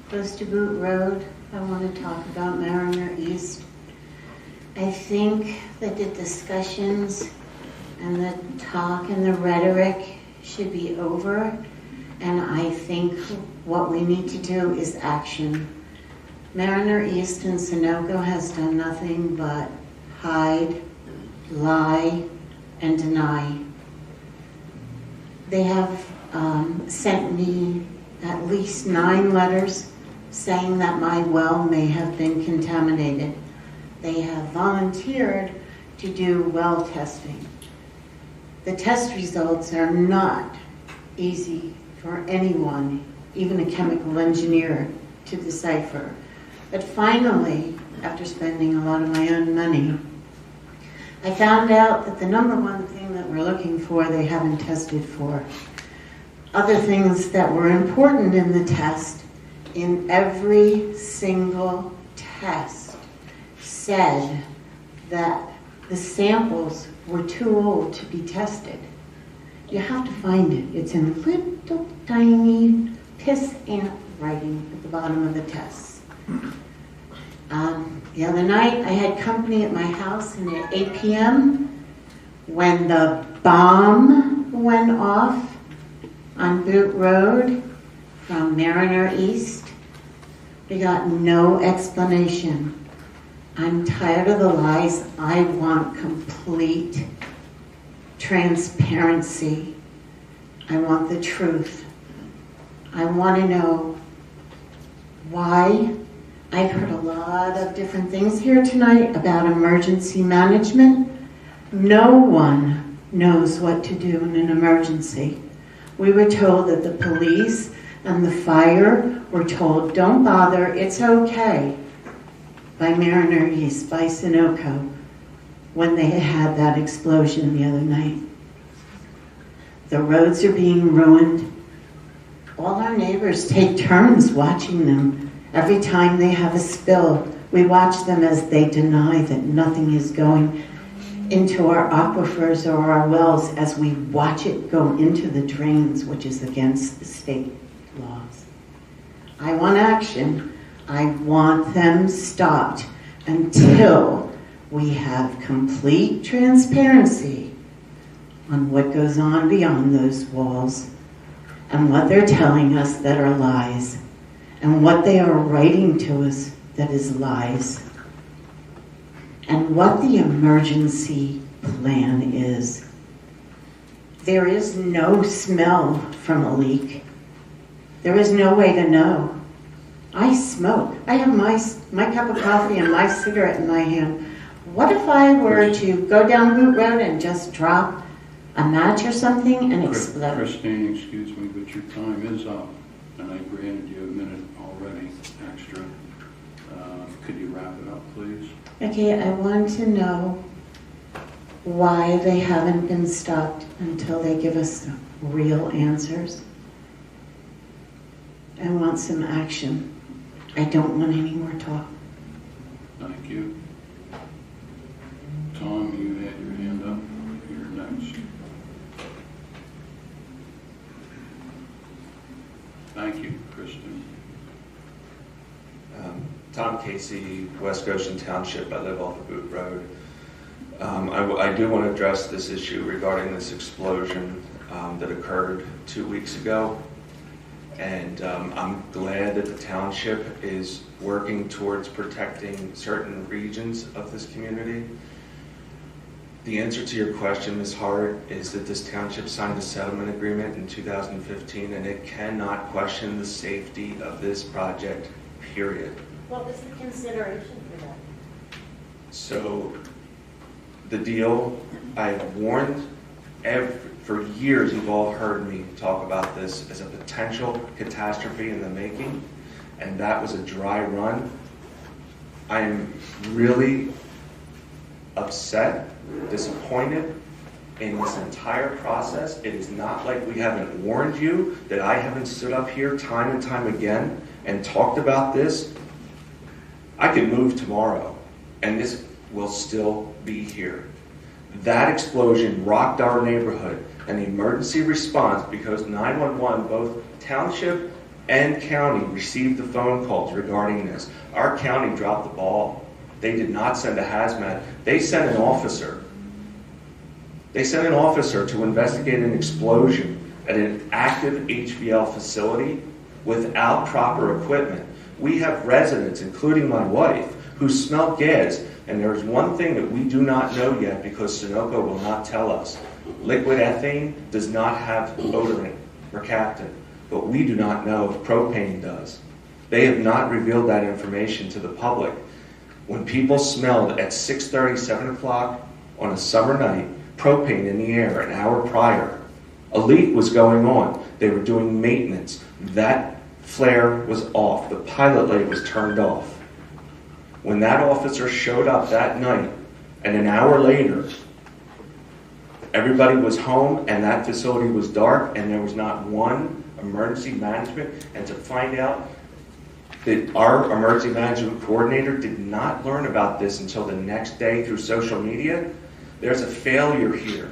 close to Boot Road. I want to talk about Mariner East. I think that the discussions and the talk and the rhetoric should be over, and I think what we need to do is action. Mariner East and Sunoco has done nothing but hide, lie, and deny. They have sent me at least 9 letters saying that my well may have been contaminated. They have volunteered to do well testing. The test results are not easy for anyone, even a chemical engineer, to decipher. But finally, after spending a lot of my own money, I found out that the number one thing that we're looking for, they haven't tested for. Other things that were important in the test, in every single test, said that the samples were too old to be tested. You have to find it. It's in little tiny piss ant writing at the bottom of the tests. The other night I had company at my house, and at 8 p.m. when the bomb went off on Boot Road from Mariner East, we got no explanation. I'm tired of the lies. I want complete transparency. I want the truth. I want to know why. I've heard a lot of different things here tonight about emergency management. No one knows what to do in an emergency. We were told that the police and the fire were told, don't bother, it's okay, by Mariner East, by Sunoco, when they had that explosion the other night. The roads are being ruined. All our neighbors take turns watching them. Every time they have a spill, we watch them as they deny that nothing is going. into our aquifers or our wells as we watch it go into the drains, which is against the state laws. I want action. I want them stopped until we have complete transparency on what goes on beyond those walls and what they're telling us that are lies and what they are writing to us that is lies and what the emergency plan is. There is no smell from a leak. There is no way to know. I smoke. I have my cup of coffee and my cigarette in my hand. What if I were to go down Boot Road and just drop a match or something and explode? Christine, excuse me, but your time is up, and I granted you a minute already extra. Could you wrap it up, please? Okay, I want to know why they haven't been stopped until they give us real answers. I want some action. I don't want any more talk. Thank you. Tom, you had your hand up. You're next. Thank you, Kristen. Tom Casey, West Goshen Township. I live off of Boot Road. I do want to address this issue regarding this explosion that occurred 2 weeks ago. And I'm glad that the township is working towards protecting certain regions of this community. The answer to your question, Ms. Hart, is that this township signed a settlement agreement in 2015, and it cannot question the safety of this project, period. What was the consideration for that? So the deal, I've warned for years, you've all heard me talk about this as a potential catastrophe in the making, and that was a dry run. I am really upset, disappointed in this entire process. It is not like we haven't warned you, that I haven't stood up here time and time again and talked about this. I could move tomorrow, and this will still be here. That explosion rocked our neighborhood, and the emergency response, because 911, both township and county, received the phone calls regarding this. Our county dropped the ball. They did not send a hazmat. They sent an officer. They sent an officer to investigate an explosion at an active HVL facility without proper equipment. We have residents, including my wife, who smell gas. And there's one thing that we do not know yet because Sunoco will not tell us. Liquid ethane does not have odorant mercaptan, but we do not know if propane does. They have not revealed that information to the public. When people smelled at 6:30, 7 o'clock on a summer night, propane in the air an hour prior, a leak was going on. They were doing maintenance. That flare was off. The pilot light was turned off. When that officer showed up that night, and an hour later, everybody was home and that facility was dark and there was not one emergency management, and to find out that our emergency management coordinator did not learn about this until the next day through social media, there's a failure here.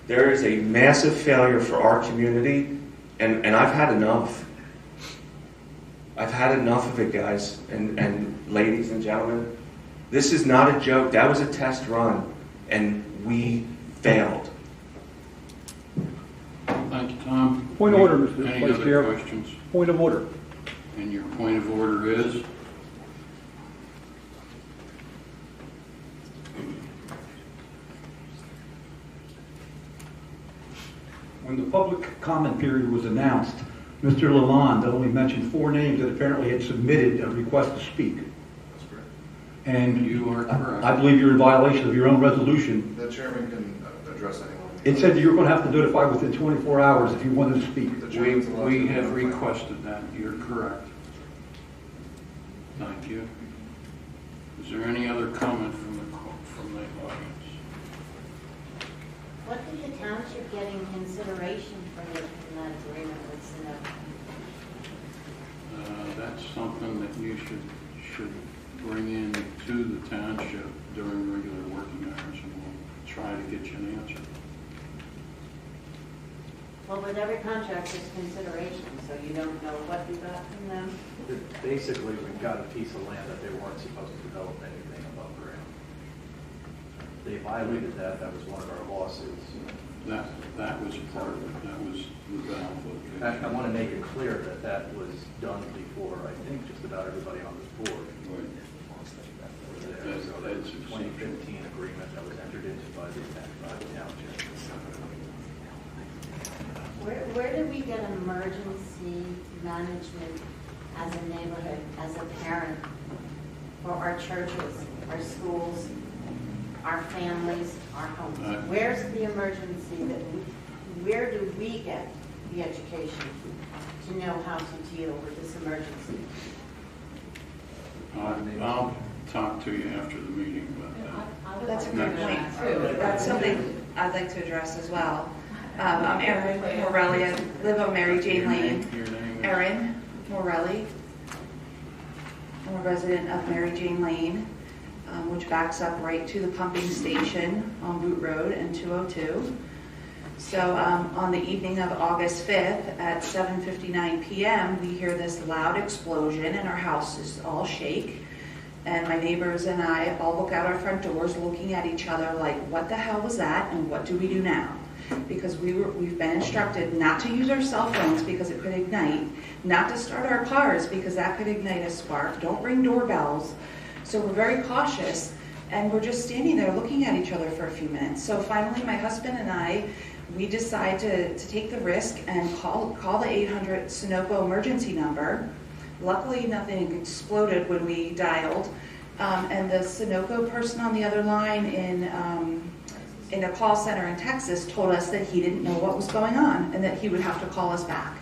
There is a massive failure for our community, and I've had enough. I've had enough of it, guys and ladies and gentlemen. This is not a joke. That was a test run, and we failed. Thank you, Tom. Point of order, Mr. Any Vice other Chair. questions? Point of order. And your point of order is? When the public comment period was announced, Mr. Lalonde only mentioned 4 names that apparently had submitted a request to speak. That's correct. And you are correct. I believe you're in violation of your own resolution. The chairman can address anyone. It said you're going to have to notify within 24 hours if you wanted to speak. We have requested that. You're correct. Thank you. Is there any other comment from the audience? What did the township get in consideration for making that agreement with Sunoco? That's something that you should bring in to the township during regular working hours, and we'll try to get you an answer. Well, with every contract, there's consideration, so you don't know what you got from them. Basically, we got a piece of land that they weren't supposed to develop anything above ground. They violated that. That was one of our lawsuits. That was part of it. That was the valve location. I want to make it clear that that was done before, I think, just about everybody on this board. Right. So that was a 2015 agreement that was entered into by the township. Where do we get emergency management as a neighborhood, as a parent, for our churches, our schools, our families, our homes? Where's the emergency where do we get the education to know how to deal with this emergency? I'll talk to you after the meeting about that. That's a good point, too. That's something I'd like to address as well. I'm Erin Morelli. I live on Mary Jane Lane. Your name is? Erin Morelli. I'm a resident of Mary Jane Lane, which backs up right to the pumping station on Root Road and 202. So on the evening of August 5th at 7:59 p.m., we hear this loud explosion and our house is all shake. And my neighbors and I all look out our front doors looking at each other like, what the hell was that and what do we do now? Because we've been instructed not to use our cell phones because it could ignite, not to start our cars because that could ignite a spark, don't ring doorbells. So we're very cautious and we're just standing there looking at each other for a few minutes. So finally my husband and I, we decide to take the risk and call the 800 Sunoco emergency number. Luckily nothing exploded when we dialed. And the Sunoco person on the other line in a call center in Texas told us that he didn't know what was going on and that he would have to call us back.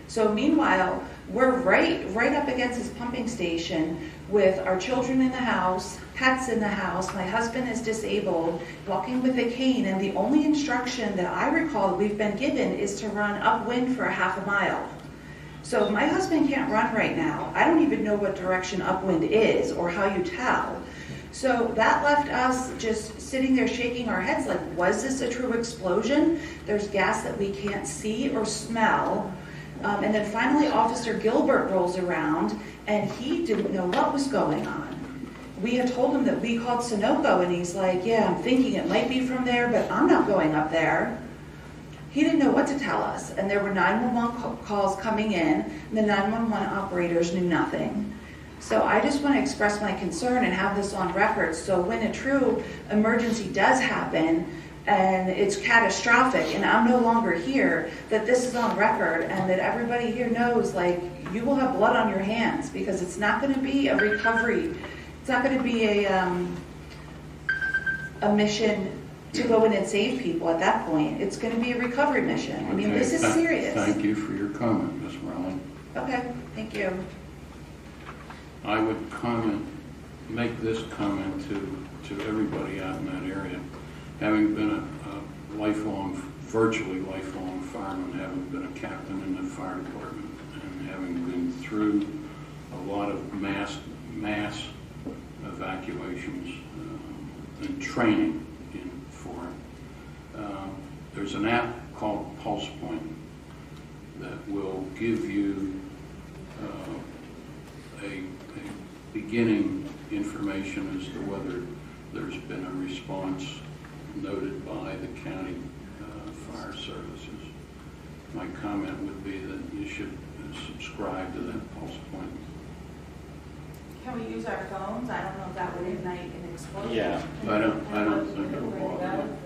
So meanwhile, we're right up against this pumping station with our children in the house, pets in the house. My husband is disabled, walking with a cane, and the only instruction that I recall that we've been given is to run upwind for a half a mile. So my husband can't run right now. I don't even know what direction upwind is or how you tell. So that left us just sitting there shaking our heads like, was this a true explosion? There's gas that we can't see or smell. And then finally Officer Gilbert rolls around and he didn't know what was going on. We had told him that we called Sunoco and he's like, yeah, I'm thinking it might be from there, but I'm not going up there. He didn't know what to tell us. And there were 911 calls coming in and the 911 operators knew nothing. So I just want to express my concern and have this on record. So when a true emergency does happen and it's catastrophic and I'm no longer here, that this is on record and that everybody here knows, like, you will have blood on your hands because it's not going to be a recovery. It's not going to be a mission to go in and save people at that point. It's going to be a recovery mission. I mean, this is serious. Thank you for your comment, Ms. Rowland. Okay, thank you. I would make this comment to everybody out in that area. Having been a virtually lifelong fireman, having been a captain in the fire department, and having been through a lot of mass evacuations and training for it. There's an app called Pulse Point that will give you a beginning information as to whether there's been a response noted by the county fire services. My comment would be that you should subscribe to that Pulse Point. Can we use our phones? I don't know if that would ignite an explosion. Yeah, I don't think it will.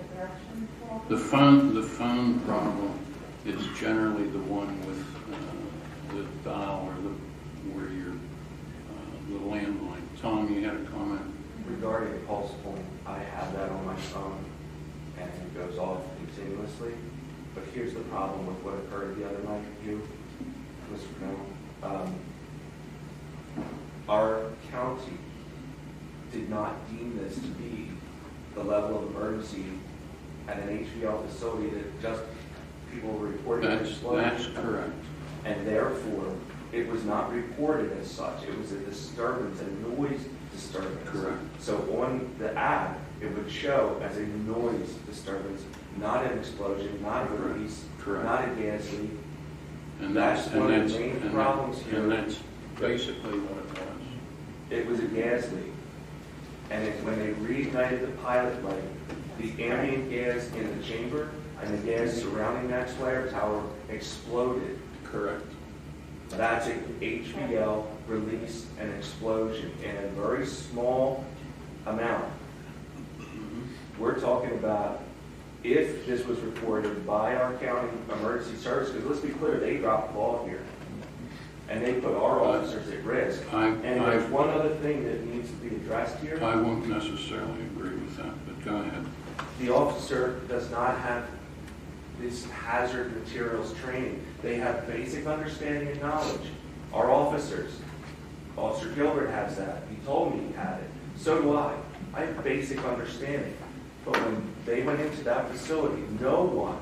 The phone problem is generally the one with the dial or where you're the landline. Tom, you had a comment? Regarding Pulse Point, I have that on my phone and it goes off continuously. But here's the problem with what occurred the other night with you, Mr. Brown. Our county did not deem this to be the level of emergency at an HVL facility that just people were reporting an explosion. That's correct. And therefore, it was not reported as such. It was a disturbance, a noise disturbance. Correct. So on the app, it would show as a noise disturbance, not an explosion, not a release, Correct. not a gas leak. And That's one of the main and problems here. And that's basically what it was. It was a gas leak. And when they reignited the pilot light, the ambient gas in the chamber and the gas surrounding that flare tower exploded. Correct. That's an HVL release and explosion in a very small amount. We're talking about if this was reported by our county emergency service, because let's be clear, they dropped the ball here. And they put our officers at risk. And there's one other thing that needs to be addressed here. I won't necessarily agree with that, but go ahead. The officer does not have this hazard materials training. They have basic understanding and knowledge. Our officers, Officer Gilbert has that. He told me he had it. So do I. I have basic understanding. But when they went into that facility, no one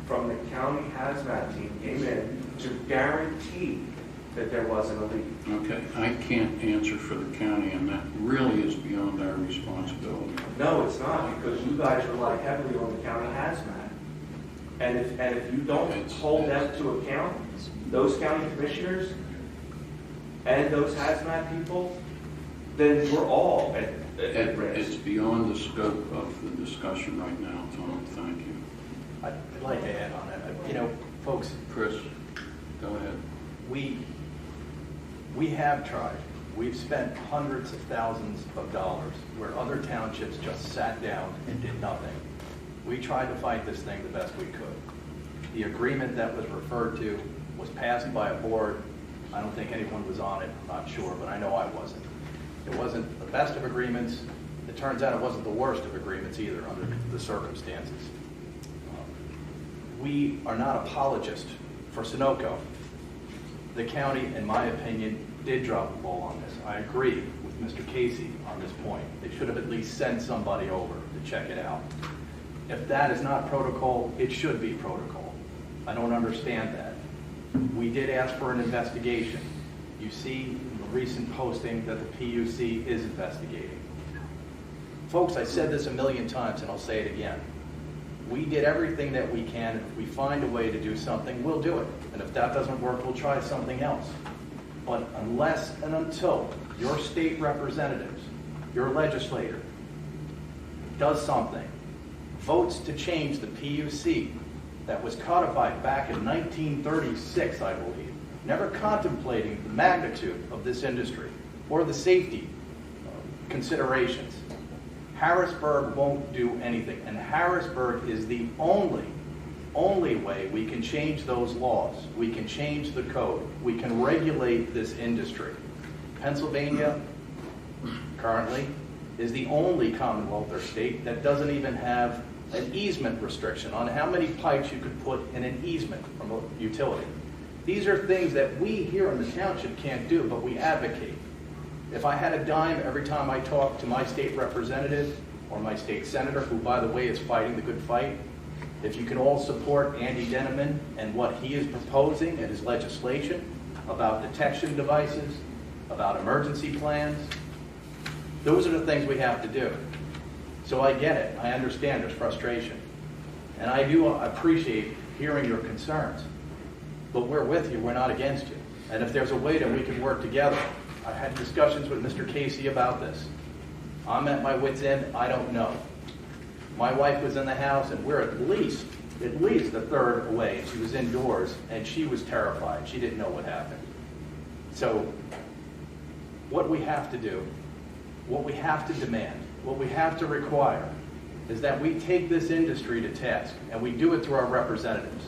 from the county hazmat team came in to guarantee that there wasn't a leak. Okay, I can't answer for the county, and that really is beyond our responsibility. No, it's not, because you guys rely heavily on the county hazmat. And if you don't hold them to account, those county commissioners and those hazmat people, then we're all at risk. It's beyond the scope of the discussion right now, Tom. Thank you. I'd like to add on that. You know, folks. Chris, go ahead. We have tried. We've spent hundreds of thousands of dollars where other townships just sat down and did nothing. We tried to fight this thing the best we could. The agreement that was referred to was passed by a board. I don't think anyone was on it, I'm not sure, but I know I wasn't. It wasn't the best of agreements. It turns out it wasn't the worst of agreements either under the circumstances. We are not apologists for Sunoco. The county, in my opinion, did drop the ball on this. I agree with Mr. Casey on this point. They should have at least sent somebody over to check it out. If that is not protocol, it should be protocol. I don't understand that. We did ask for an investigation. You see in the recent posting that the PUC is investigating. Folks, I said this a million times and I'll say it again. We did everything that we can. If we find a way to do something, we'll do it. And if that doesn't work, we'll try something else. But unless and until your state representatives, your legislator, does something, votes to change the PUC that was codified back in 1936, I believe, never contemplating the magnitude of this industry or the safety considerations, Harrisburg won't do anything. And Harrisburg is the only way we can change those laws. We can change the code. We can regulate this industry. Pennsylvania, currently, is the only Commonwealth or state that doesn't even have an easement restriction on how many pipes you could put in an easement from a utility. These are things that we here in the township can't do, but we advocate. If I had a dime every time I talk to my state representative or my state senator, who, by the way, is fighting the good fight, if you can all support Andy Denneman and what he is proposing in his legislation about detection devices, about emergency plans, those are the things we have to do. So I get it. I understand there's frustration. And I do appreciate hearing your concerns. But we're with you. We're not against you. And if there's a way that we can work together, I had discussions with Mr. Casey about this. I'm at my wit's end. I don't know. My wife was in the house, and we're at least a third away. She was indoors, and she was terrified. She didn't know what happened. So what we have to do, what we have to demand, what we have to require is that we take this industry to task, and we do it through our representatives.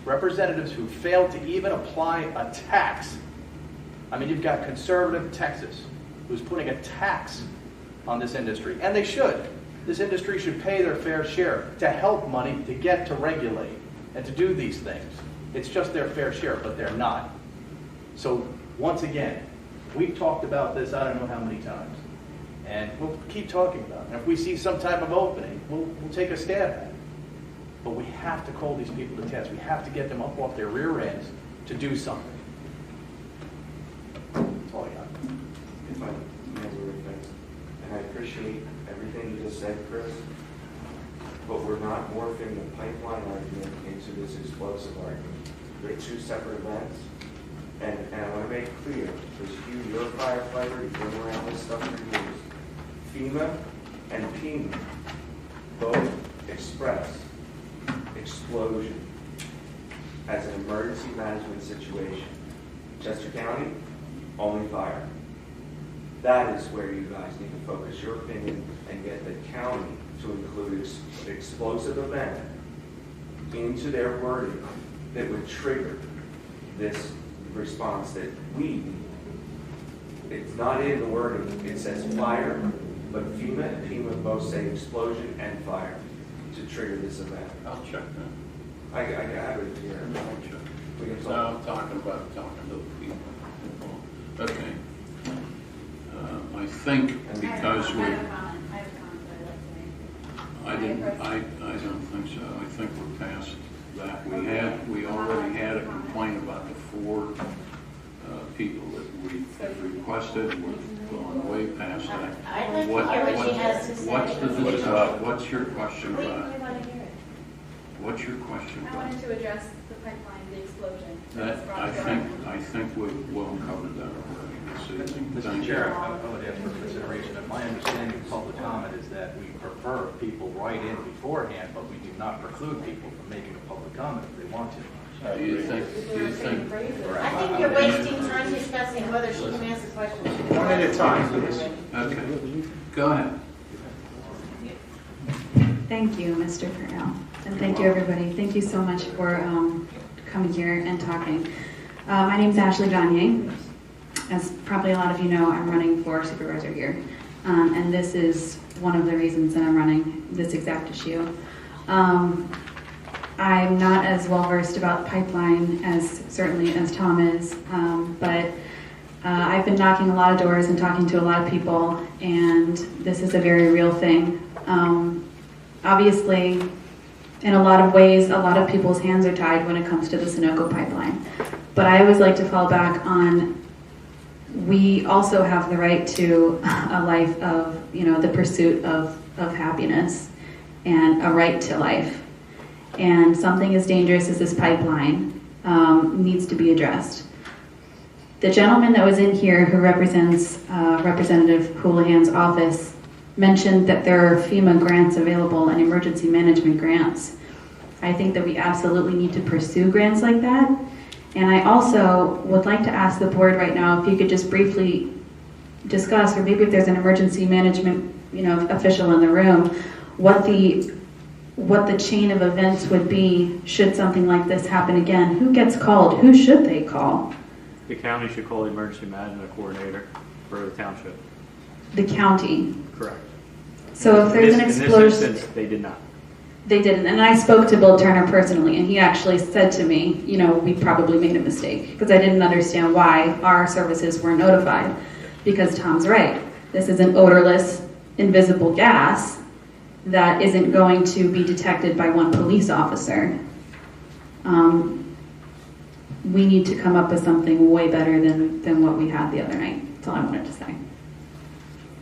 Representatives who fail to even apply a tax. I mean, you've got conservative Texas who's putting a tax on this industry, and they should. This industry should pay their fair share to help money to get to regulate and to do these things. It's just their fair share, but they're not. So once again, we've talked about this I don't know how many times, and we'll keep talking about it. And if we see some type of opening, we'll take a stab at it. But we have to call these people to task. We have to get them up off their rear ends to do something. That's all I got. If I may, and I appreciate everything you just said, Chris, but we're not morphing the pipeline argument into this explosive argument. They're two separate events. And I want to make clear, because you're a firefighter, you've been around this stuff for years. FEMA and PEMA both express explosion as an emergency management situation. Chester County, only fire. That is where you guys need to focus your opinion and get the county to include explosive event into their wording that would trigger this response that we need. It's not in the wording. It says fire, but FEMA and PEMA both say explosion and fire to trigger this event. I'll check that. I have it here. I'll check. We can No, talk. I'm talking to the people. Okay. I think because we, I don't think so. I think we're past that. We already had a complaint about the 4 people that we requested. We've gone way past that. I'd like to hear what she has to say. What's your question We about? want to hear it. What's your question I about? wanted to address the pipeline, the explosion. That, I think we've well covered that already this evening. Mr. Thank Chair, you. I would ask for consideration. My understanding of public comment is that we prefer people write in beforehand, but we do not preclude people from making a public comment if they want to. Do you think? I think you're wasting time discussing whether she can answer questions. One at a time, please. Okay. Go ahead. Thank you, Mr. Purnell, and thank you, everybody. Thank you so much for coming here and talking. My name is Ashley Gagne. As probably a lot of you know, I'm running for supervisor here, and this is one of the reasons that I'm running this exact issue. I'm not as well versed about pipeline as certainly as Tom is, but I've been knocking a lot of doors and talking to a lot of people, and this is a very real thing. Obviously, in a lot of ways, a lot of people's hands are tied when it comes to the Sunoco pipeline. But I always like to fall back on, we also have the right to a life of, the pursuit of happiness and a right to life. And something as dangerous as this pipeline needs to be addressed. The gentleman that was in here who represents Representative Houlihan's office mentioned that there are FEMA grants available and emergency management grants. I think that we absolutely need to pursue grants like that. And I also would like to ask the board right now if you could just briefly discuss, or maybe if there's an emergency management official in the room, what the chain of events would be should something like this happen again. Who gets called? Who should they call? The county should call the emergency management coordinator for the township. The county. Correct. So if there's an explosion, in this instance, they did not. They didn't. And I spoke to Bill Turner personally, and he actually said to me, we probably made a mistake, because I didn't understand why our services were notified. Because Tom's right. This is an odorless, invisible gas that isn't going to be detected by one police officer. We need to come up with something way better than what we had the other night. That's all I wanted to say.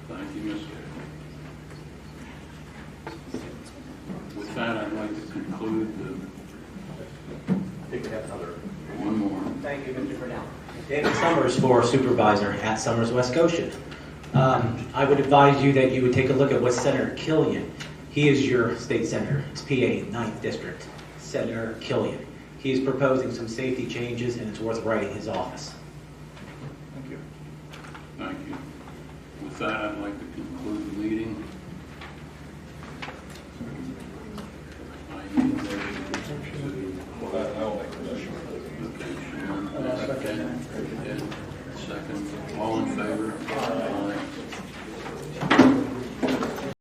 Thank you, Ms. With that, I'd like to conclude I think we have another. one more. Thank you, Mr. Purnell. David Summers for Supervisor at Summers, West Goshen. I would advise you that you would take a look at what Senator Killian, he is your state senator, it's PA 9th District, Senator Killian. He is proposing some safety changes, and it's worth writing his office. Thank you. With that, I'd like to